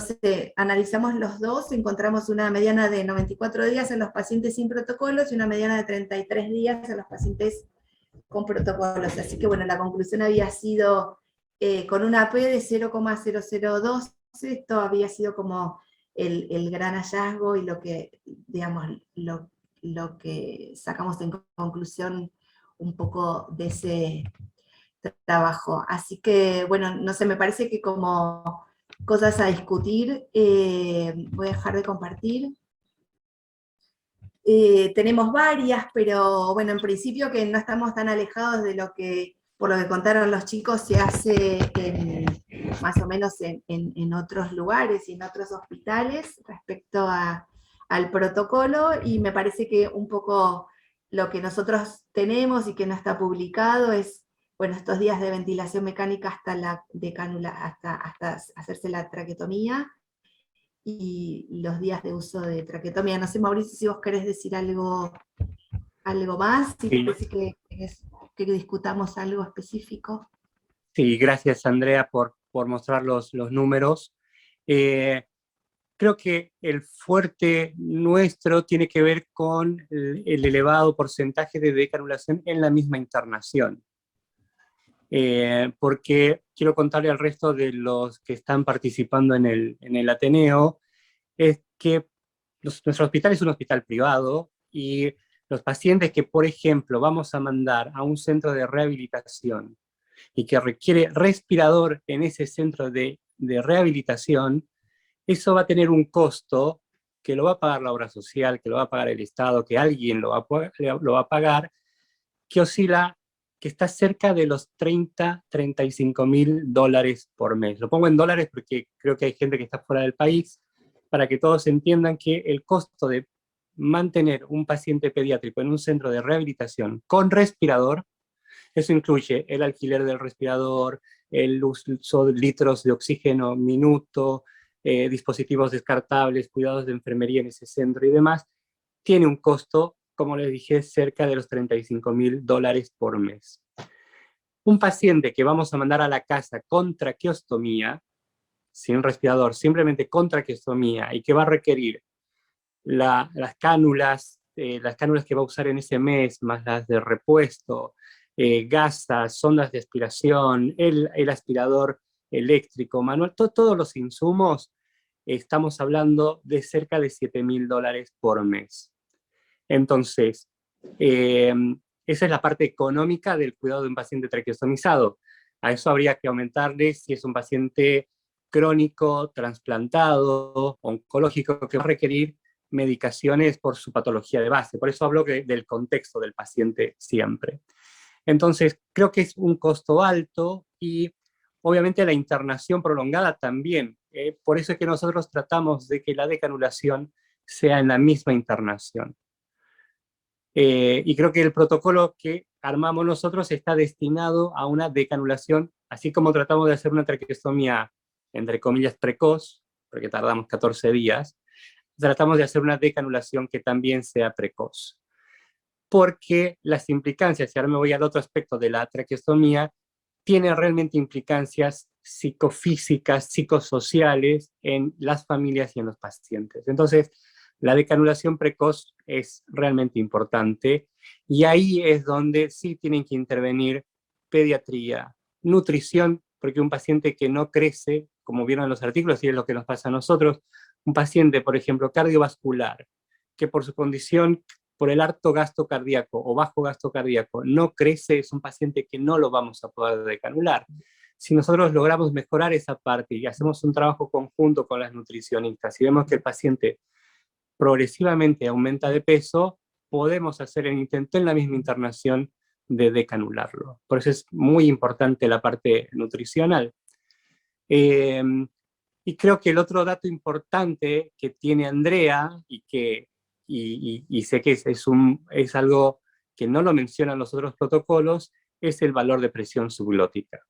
analizamos los dos, encontramos una mediana de 94 días en los pacientes sin protocolos y una mediana de 33 días en los pacientes con protocolos. Así que bueno, la conclusión había sido con una P de 0,002, esto había sido como el gran hallazgo y lo que, digamos, lo que sacamos en conclusión un poco de ese trabajo. Así que, bueno, no sé, me parece que como cosas a discutir, voy a dejar de compartir. Tenemos varias, pero bueno, en principio que no estamos tan alejados de lo que, por lo que contaron los chicos, se hace más o menos en otros lugares y en otros hospitales respecto al protocolo, y me parece que un poco lo que nosotros tenemos y que no está publicado es, bueno, estos días de ventilación mecánica hasta la de cánula, hasta hacerse la traqueotomía, y los días de uso de traqueotomía. No sé, Mauricio, si vos querés decir algo más, si Sí. parece que discutamos algo específico. Sí, gracias Andrea por mostrar los números. Creo que el fuerte nuestro tiene que ver con el elevado porcentaje de decanulación en la misma internación. Porque quiero contarle al resto de los que están participando en el Ateneo, es que nuestro hospital es un hospital privado, y los pacientes que, por ejemplo, vamos a mandar a un centro de rehabilitación y que requiere respirador en ese centro de rehabilitación, eso va a tener un costo que lo va a pagar la obra social, que lo va a pagar el Estado, que alguien lo va a pagar, que oscila, que está cerca de los $35.000 por mes. Lo pongo en dólares porque creo que hay gente que está fuera del país, para que todos entiendan que el costo de mantener un paciente pediátrico en un centro de rehabilitación con respirador, eso incluye el alquiler del respirador, el uso de litros de oxígeno minuto, dispositivos descartables, cuidados de enfermería en ese centro y demás, tiene un costo, como les dije, cerca de los $35.000 por mes. Un paciente que vamos a mandar a la casa con traqueostomía, sin respirador, simplemente con traqueostomía, y que va a requerir las cánulas que va a usar en ese mes, más las de repuesto, gasas, sondas de aspiración, el aspirador eléctrico, manual, todos los insumos, estamos hablando de cerca de $7.000 por mes. Entonces, esa es la parte económica del cuidado de un paciente traqueostomizado. A eso habría que aumentarle si es un paciente crónico, trasplantado, oncológico, que va a requerir medicaciones por su patología de base. Por eso hablo del contexto del paciente siempre. Entonces, creo que es un costo alto, y obviamente la internación prolongada también. Por eso es que nosotros tratamos de que la decanulación sea en la misma internación. Y creo que el protocolo que armamos nosotros está destinado a una decanulación, así como tratamos de hacer una traqueostomía, entre comillas, precoz, porque tardamos 14 días, tratamos de hacer una decanulación que también sea precoz. Porque las implicancias, y ahora me voy al otro aspecto de la traqueostomía, tiene realmente implicancias psicofísicas, psicosociales en las familias y en los pacientes. Entonces, la decanulación precoz es realmente importante, y ahí es donde sí tienen que intervenir pediatría, nutrición, porque un paciente que no crece, como vieron en los artículos, y es lo que nos pasa a nosotros, Un paciente, por ejemplo, cardiovascular, que por su condición, por el alto gasto cardíaco o bajo gasto cardíaco, no crece, es un paciente que no lo vamos a poder decanular. Si nosotros logramos mejorar esa parte y hacemos un trabajo conjunto con las nutricionistas y vemos que el paciente progresivamente aumenta de peso, podemos hacer el intento en la misma internación de decanularlo. Por eso es muy importante la parte nutricional. Y creo que el otro dato importante que tiene Andrea, y sé que es algo que no lo mencionan los otros protocolos, es el valor de presión subglótica.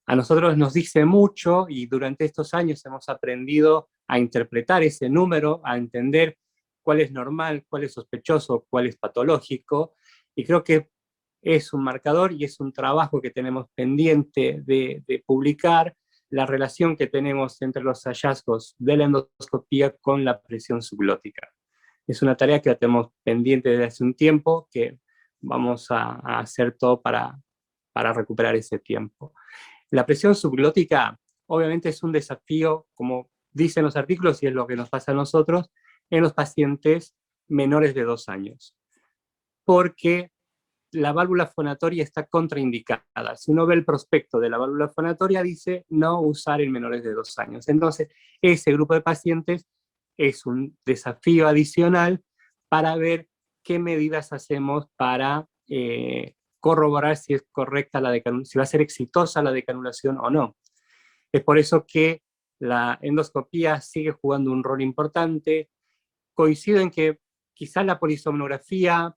A nosotros nos dice mucho y durante estos años hemos aprendido a interpretar ese número, a entender cuál es normal, cuál es sospechoso, cuál es patológico, y creo que es un marcador y es un trabajo que tenemos pendiente de publicar, la relación que tenemos entre los hallazgos de la endoscopía con la presión subglótica. Es una tarea que la tenemos pendiente desde hace un tiempo, que vamos a hacer todo para recuperar ese tiempo. La presión subglótica obviamente es un desafío, como dicen los artículos, y es lo que nos pasa a nosotros, en los pacientes menores de 2 años. Porque la válvula fonatoria está contraindicada. Si uno ve el prospecto de la válvula fonatoria, dice no usar en menores de 2 años. Entonces, ese grupo de pacientes es un desafío adicional para ver qué medidas hacemos para corroborar si es correcta la decanulación, si va a ser exitosa la decanulación o no. Es por eso que la endoscopía sigue jugando un rol importante. Coincido en que quizás la polisomnografía,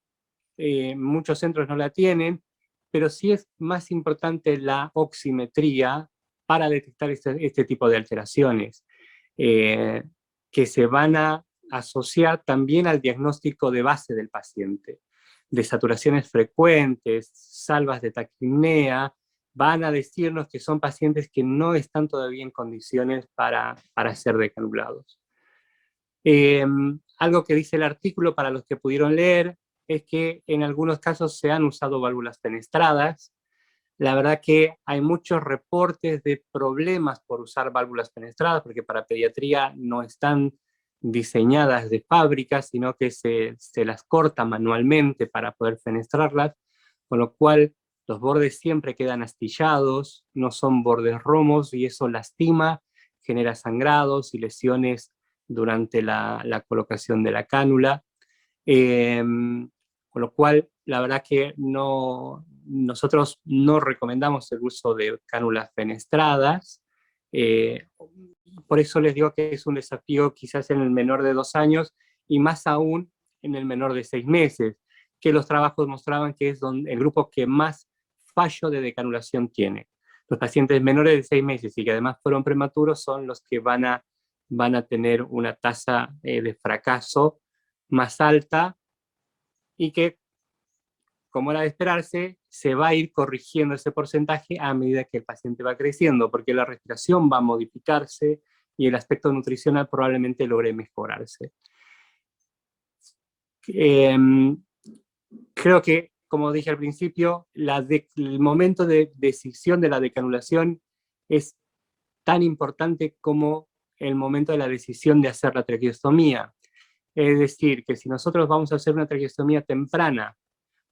muchos centros no la tienen, pero sí es más importante la oximetría para detectar este tipo de alteraciones, que se van a asociar también al diagnóstico de base del paciente. De saturaciones frecuentes, salvas de taquipnea, van a decirnos que son pacientes que no están todavía en condiciones para ser decanulados. Algo que dice el artículo, para los que pudieron leer, es que en algunos casos se han usado válvulas fenestradas. La verdad que hay muchos reportes de problemas por usar válvulas fenestradas, porque para pediatría no están diseñadas de fábrica, sino que se las corta manualmente para poder fenestrarlas, con lo cual los bordes siempre quedan astillados, no son bordes romos, y eso lastima, genera sangrados y lesiones durante la colocación de la cánula. Con lo cual, la verdad que nosotros no recomendamos el uso de cánulas fenestradas. Por eso les digo que es un desafío quizás en el menor de 2 años y más aún en el menor de 6 meses, que los trabajos mostraban que es el grupo que más fallo de decanulación tiene. Los pacientes menores de 6 meses y que además fueron prematuros son los que van a tener una tasa de fracaso más alta, y que, como era de esperarse, se va a ir corrigiendo ese porcentaje a medida que el paciente va creciendo, porque la respiración va a modificarse y el aspecto nutricional probablemente logre mejorarse. Creo que, como dije al principio, el momento de decisión de la decanulación es tan importante como el momento de la decisión de hacer la traqueostomía. Es decir, que si nosotros vamos a hacer una traqueostomía temprana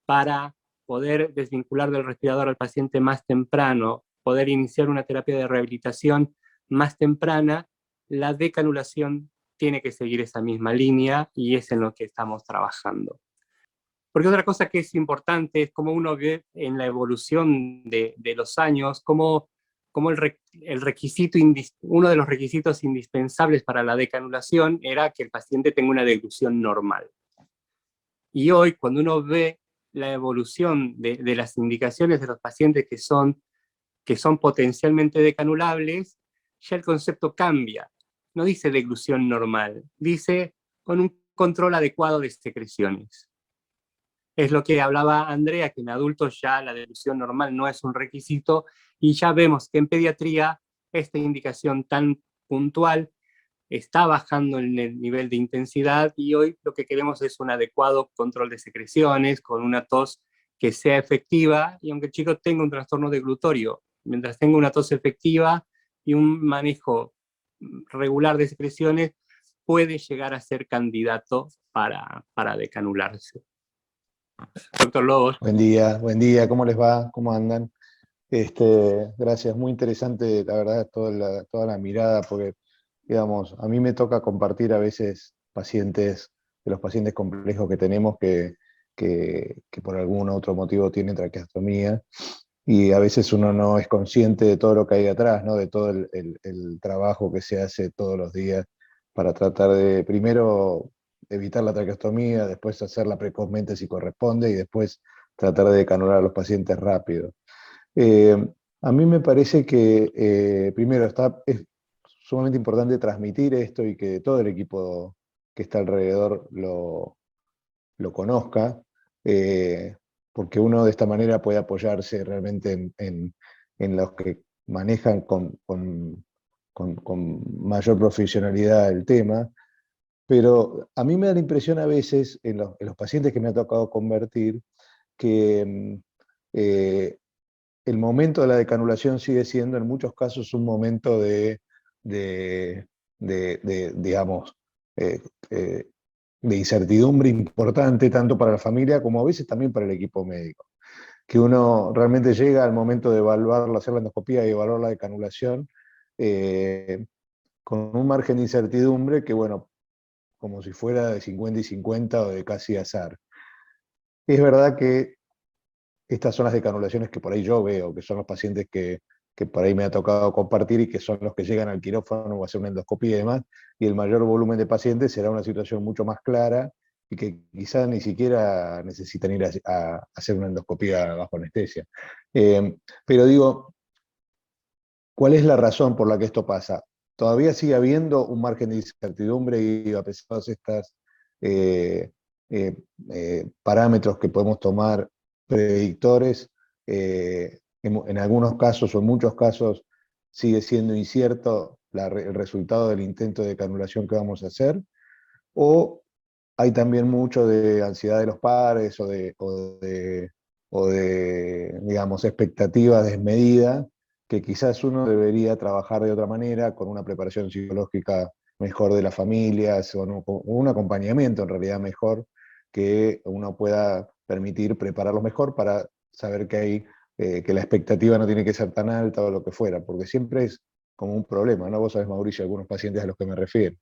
para poder desvincular del respirador al paciente más temprano, poder iniciar una terapia de rehabilitación más temprana, la decanulación tiene que seguir esa misma línea y es en lo que estamos trabajando. Porque otra cosa que es importante es cómo uno ve en la evolución de los años, cómo uno de los requisitos indispensables para la decanulación era que el paciente tenga una deglución normal. Y hoy, cuando uno ve la evolución de las indicaciones de los pacientes que son potencialmente decanulables, ya el concepto cambia. No dice deglución normal, dice con un control adecuado de secreciones. Es lo que hablaba Andrea, que en adultos ya la deglución normal no es un requisito, y ya vemos que en pediatría esta indicación tan puntual está bajando en el nivel de intensidad, y hoy lo que queremos es un adecuado control de secreciones, con una tos que sea efectiva, y aunque el chico tenga un trastorno deglutorio, mientras tenga una tos efectiva y un manejo regular de secreciones, puede llegar a ser candidato para decanularse. Doctor Lobos. Buen día, ¿cómo les va? ¿Cómo andan? Gracias, muy interesante, la verdad, toda la mirada, porque, digamos, a mí me toca compartir a veces pacientes, de los pacientes complejos que tenemos que por algún otro motivo tienen traqueostomía, y a veces uno no es consciente de todo lo que hay atrás, ¿no? De todo el trabajo que se hace todos los días para tratar de, primero, evitar la traqueostomía, después hacerla precozmente si corresponde, y después tratar de decanular a los pacientes rápido. A mí me parece que, primero, es sumamente importante transmitir esto y que todo el equipo que está alrededor lo conozca, porque uno de esta manera puede apoyarse realmente en los que manejan con mayor profesionalidad el tema. Pero a mí me da la impresión a veces, en los pacientes que me ha tocado convertir, que el momento de la decanulación sigue siendo en muchos casos un momento digamos, de incertidumbre importante, tanto para la familia como a veces también para el equipo médico. Que uno realmente llega al momento de evaluar, hacer la endoscopía y evaluar la decanulación con un margen de incertidumbre que, bueno, como si fuera de 50 y 50 o de casi azar. Es verdad que estas son las decanulaciones que por ahí yo veo, que son los pacientes que por ahí me ha tocado compartir y que son los que llegan al quirófano o a hacer una endoscopía y demás, y el mayor volumen de pacientes será una situación mucho más clara y que quizás ni siquiera necesitan ir a hacer una endoscopía bajo anestesia. Pero digo, ¿cuál es la razón por la que esto pasa? Todavía sigue habiendo un margen de incertidumbre y a pesar de todas estas parámetros que podemos tomar predictores, en algunos casos o en muchos casos sigue siendo incierto el resultado del intento de decanulación que vamos a hacer, o hay también mucho de ansiedad de los padres o de digamos, expectativa desmedida, que quizás uno debería trabajar de otra manera, con una preparación psicológica mejor de las familias, o un acompañamiento en realidad mejor, que uno pueda permitir prepararlos mejor para saber que la expectativa no tiene que ser tan alta o lo que fuera, porque siempre es como un problema, ¿no? Vos sabés, Mauricio, algunos pacientes a los que me refiero.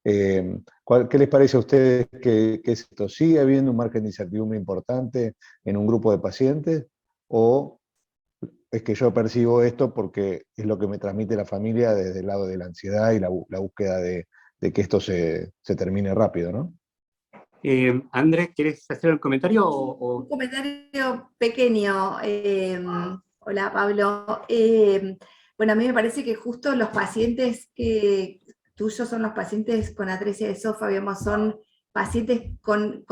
¿Qué les parece a ustedes que esto? ¿Sigue habiendo un margen de incertidumbre importante en un grupo de pacientes? ¿O es que yo percibo esto porque es lo que me transmite la familia desde el lado de la ansiedad y la búsqueda de que esto se termine rápido, ¿no? Andrés, ¿quieres hacer un comentario? Un comentario pequeño. Hola, Pablo. Bueno, a mí me parece que justo los pacientes tuyos son los pacientes con atresia de esófago, son pacientes con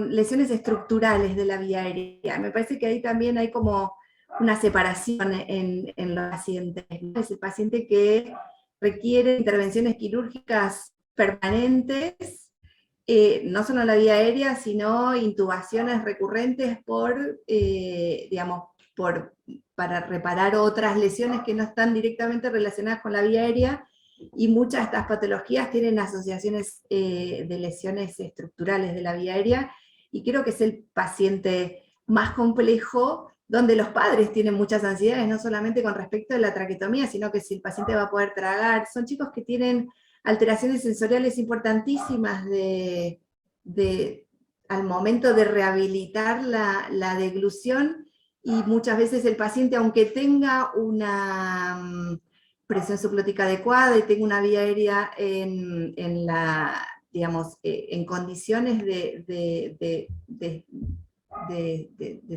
lesiones estructurales de la vía aérea. Me parece que ahí también hay como una separación en los pacientes, ¿no? Es el paciente que requiere intervenciones quirúrgicas permanentes, no solo en la vía aérea, sino intubaciones recurrentes para reparar otras lesiones que no están directamente relacionadas con la vía aérea, y muchas de estas patologías tienen asociaciones de lesiones estructurales de la vía aérea, y creo que es el paciente más complejo, donde los padres tienen muchas ansiedades, no solamente con respecto a la traqueotomía, sino que si el paciente va a poder tragar. Son chicos que tienen alteraciones sensoriales importantísimas al momento de rehabilitar la deglución, y muchas veces el paciente, aunque tenga una presión subglótica adecuada y tenga una vía aérea en condiciones de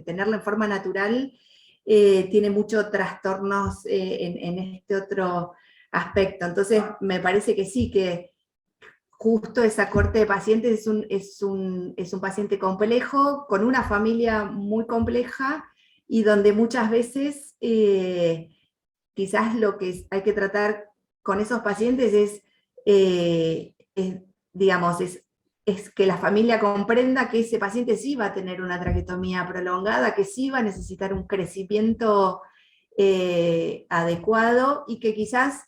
tenerla en forma natural, tiene muchos trastornos en este otro aspecto. Entonces me parece que sí, que justo esa corte de pacientes es un paciente complejo, con una familia muy compleja, y donde muchas veces quizás lo que hay que tratar con esos pacientes es que la familia comprenda que ese paciente sí va a tener una traqueotomía prolongada, que sí va a necesitar un crecimiento adecuado, y que quizás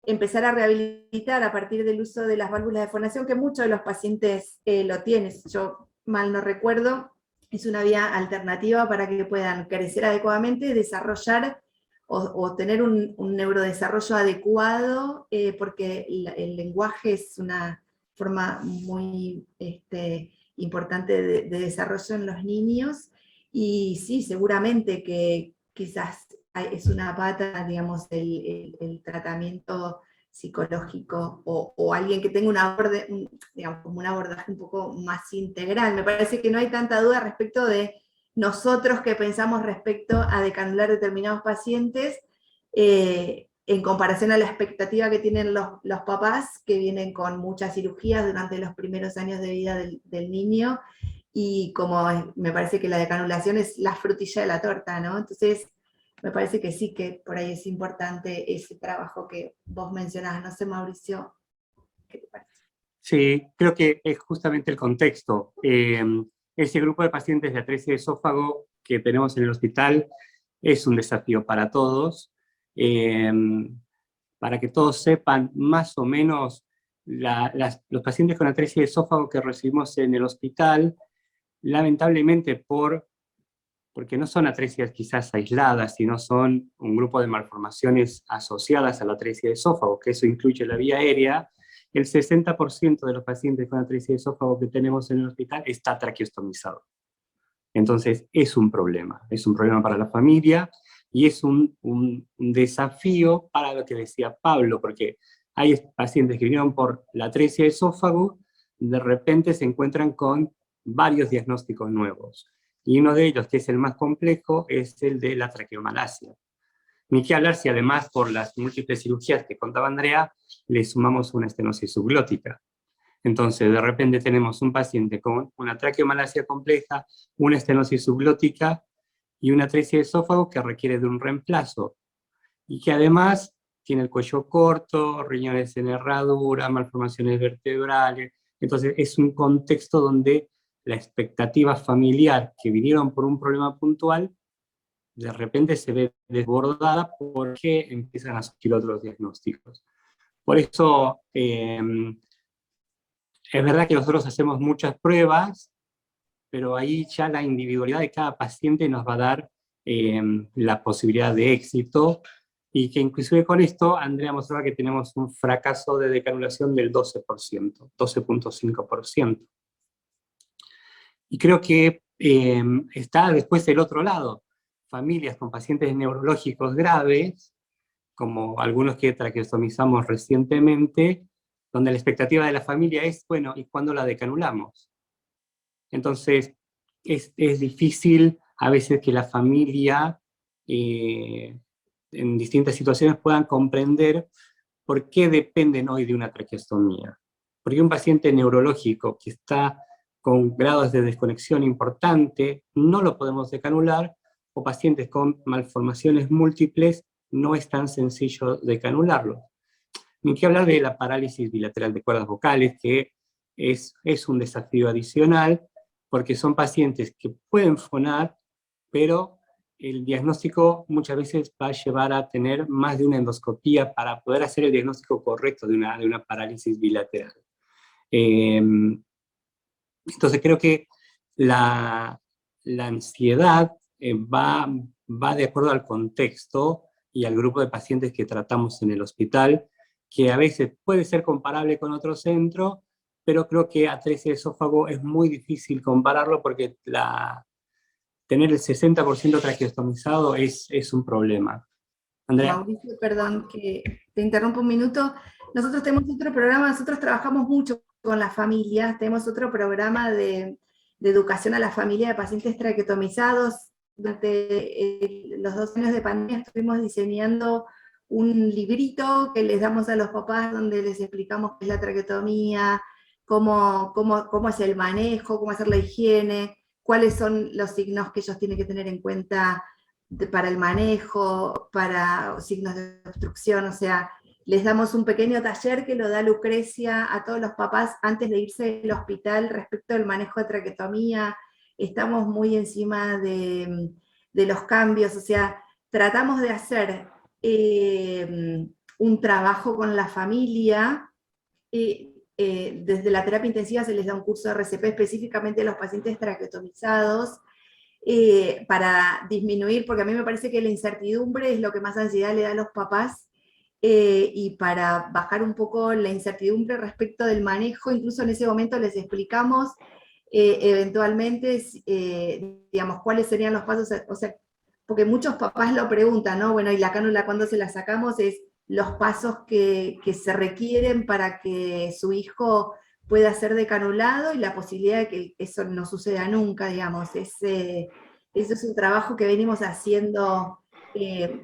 empezar a rehabilitar a partir del uso de las válvulas de fonación, que muchos de los pacientes lo tienen. Yo mal no recuerdo, es una vía alternativa para que puedan crecer adecuadamente, desarrollar o tener un neurodesarrollo adecuado, porque el lenguaje es una forma muy importante de desarrollo en los niños, y sí, seguramente que quizás es una pata, digamos, el tratamiento psicológico, o alguien que tenga digamos, como un abordaje un poco más integral. Me parece que no hay tanta duda respecto de nosotros que pensamos respecto a decanular determinados pacientes, en comparación a la expectativa que tienen los papás, que vienen con muchas cirugías durante los primeros años de vida del niño, y como me parece que la decanulación es la frutilla de la torta, ¿no? Entonces, me parece que sí, que por ahí es importante ese trabajo que vos mencionás. No sé, Mauricio, ¿qué te parece? Sí, creo que es justamente el contexto. Ese grupo de pacientes de atresia de esófago que tenemos en el hospital es un desafío para todos. Para que todos sepan más o menos, los pacientes con atresia de esófago que recibimos en el hospital, lamentablemente porque no son atresias quizás aisladas, sino son un grupo de malformaciones asociadas a la atresia de esófago, que eso incluye la vía aérea. El 60% de los pacientes con atresia de esófago que tenemos en el hospital está traqueostomizado. Entonces es un problema para la familia, y es un desafío para lo que decía Pablo, porque hay pacientes que vinieron por la atresia de esófago, de repente se encuentran con varios diagnósticos nuevos. Y uno de ellos, que es el más complejo, es el de la traqueomalacia. Ni que hablar si además, por las múltiples cirugías que contaba Andrea, le sumamos una estenosis subglótica. Entonces, de repente tenemos un paciente con una traqueomalacia compleja, una estenosis subglótica y una atresia de esófago que requiere de un reemplazo, y que además tiene el cuello corto, riñones en herradura, malformaciones vertebrales. Entonces, es un contexto donde la expectativa familiar, que vinieron por un problema puntual, de repente se ve desbordada porque empiezan a surgir otros diagnósticos. Por eso, es verdad que nosotros hacemos muchas pruebas, pero ahí ya la individualidad de cada paciente nos va a dar la posibilidad de éxito, y que inclusive con esto Andrea mostraba que tenemos un fracaso de decanulación del 12%, 12.5%. Y creo que está después el otro lado, familias con pacientes neurológicos graves, como algunos que traqueostomizamos recientemente, donde la expectativa de la familia es, bueno, ¿y cuándo la decanulamos? Entonces, es difícil a veces que la familia, en distintas situaciones, puedan comprender por qué dependen hoy de una traqueostomía. Porque un paciente neurológico que está con grados de desconexión importante, no lo podemos decanular, o pacientes con malformaciones múltiples, no es tan sencillo decanularlo. Ni que hablar de la parálisis bilateral de cuerdas vocales, que es un desafío adicional, porque son pacientes que pueden fonar, pero el diagnóstico muchas veces va a llevar a tener más de una endoscopía para poder hacer el diagnóstico correcto de una parálisis bilateral. Entonces creo que la ansiedad va de acuerdo al contexto y al grupo de pacientes que tratamos en el hospital, que a veces puede ser comparable con otro centro, pero creo que atresia de esófago es muy difícil compararlo, porque tener el 60% traqueostomizado es un problema. Andrea. Mauricio, perdón que te interrumpo un minuto. Nosotros tenemos otro programa, nosotros trabajamos mucho con las familias, tenemos otro programa de educación a la familia de pacientes traqueotomizados. Durante los 2 años de pandemia estuvimos diseñando un librito que les damos a los papás, donde les explicamos qué es la traqueotomía, cómo es el manejo, cómo hacer la higiene, cuáles son los signos que ellos tienen que tener en cuenta para el manejo, para signos de obstrucción. O sea, les damos un pequeño taller que lo da Lucrecia a todos los papás antes de irse al hospital respecto al manejo de traqueotomía. Estamos muy encima de los cambios, o sea, tratamos de hacer un trabajo con la familia. Desde la terapia intensiva se les da un curso de RCP específicamente a los pacientes traqueotomizados, para disminuir, porque a mí me parece que la incertidumbre es lo que más ansiedad le da a los papás, y para bajar un poco la incertidumbre respecto del manejo, incluso en ese momento les explicamos eventualmente, digamos, cuáles serían los pasos, o sea, porque muchos papás lo preguntan, ¿no? Bueno, ¿y la cánula cuándo se la sacamos? Es los pasos que se requieren para que su hijo pueda ser decanulado y la posibilidad de que eso no suceda nunca, digamos. Eso es un trabajo que venimos haciendo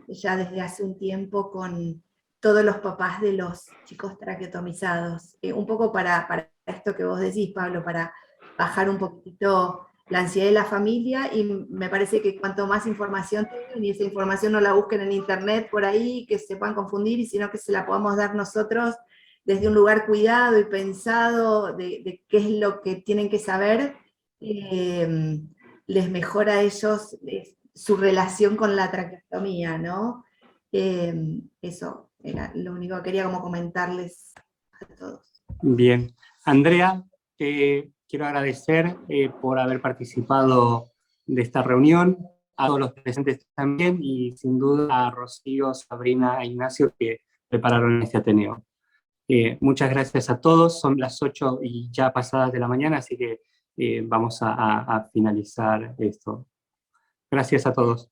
ya desde hace un tiempo con todos los papás de los chicos traqueotomizados. Un poco para esto que vos decís, Pablo, para bajar un poquito la ansiedad de la familia, y me parece que cuanto más información tengan, y esa información no la busquen en internet por ahí, que se puedan confundir, y sino que se la podamos dar nosotros desde un lugar cuidado y pensado de qué es lo que tienen que saber, les mejora a ellos su relación con la traqueostomía, ¿no? Eso era lo único que quería como comentarles a todos. Bien. Andrea, quiero agradecer por haber participado de esta reunión, a todos los presentes también, y sin duda a Rocío, Sabrina e Ignacio que prepararon este Ateneo. Muchas gracias a todos, son las 8 y ya pasadas de la mañana, así que vamos a finalizar esto. Gracias a todos.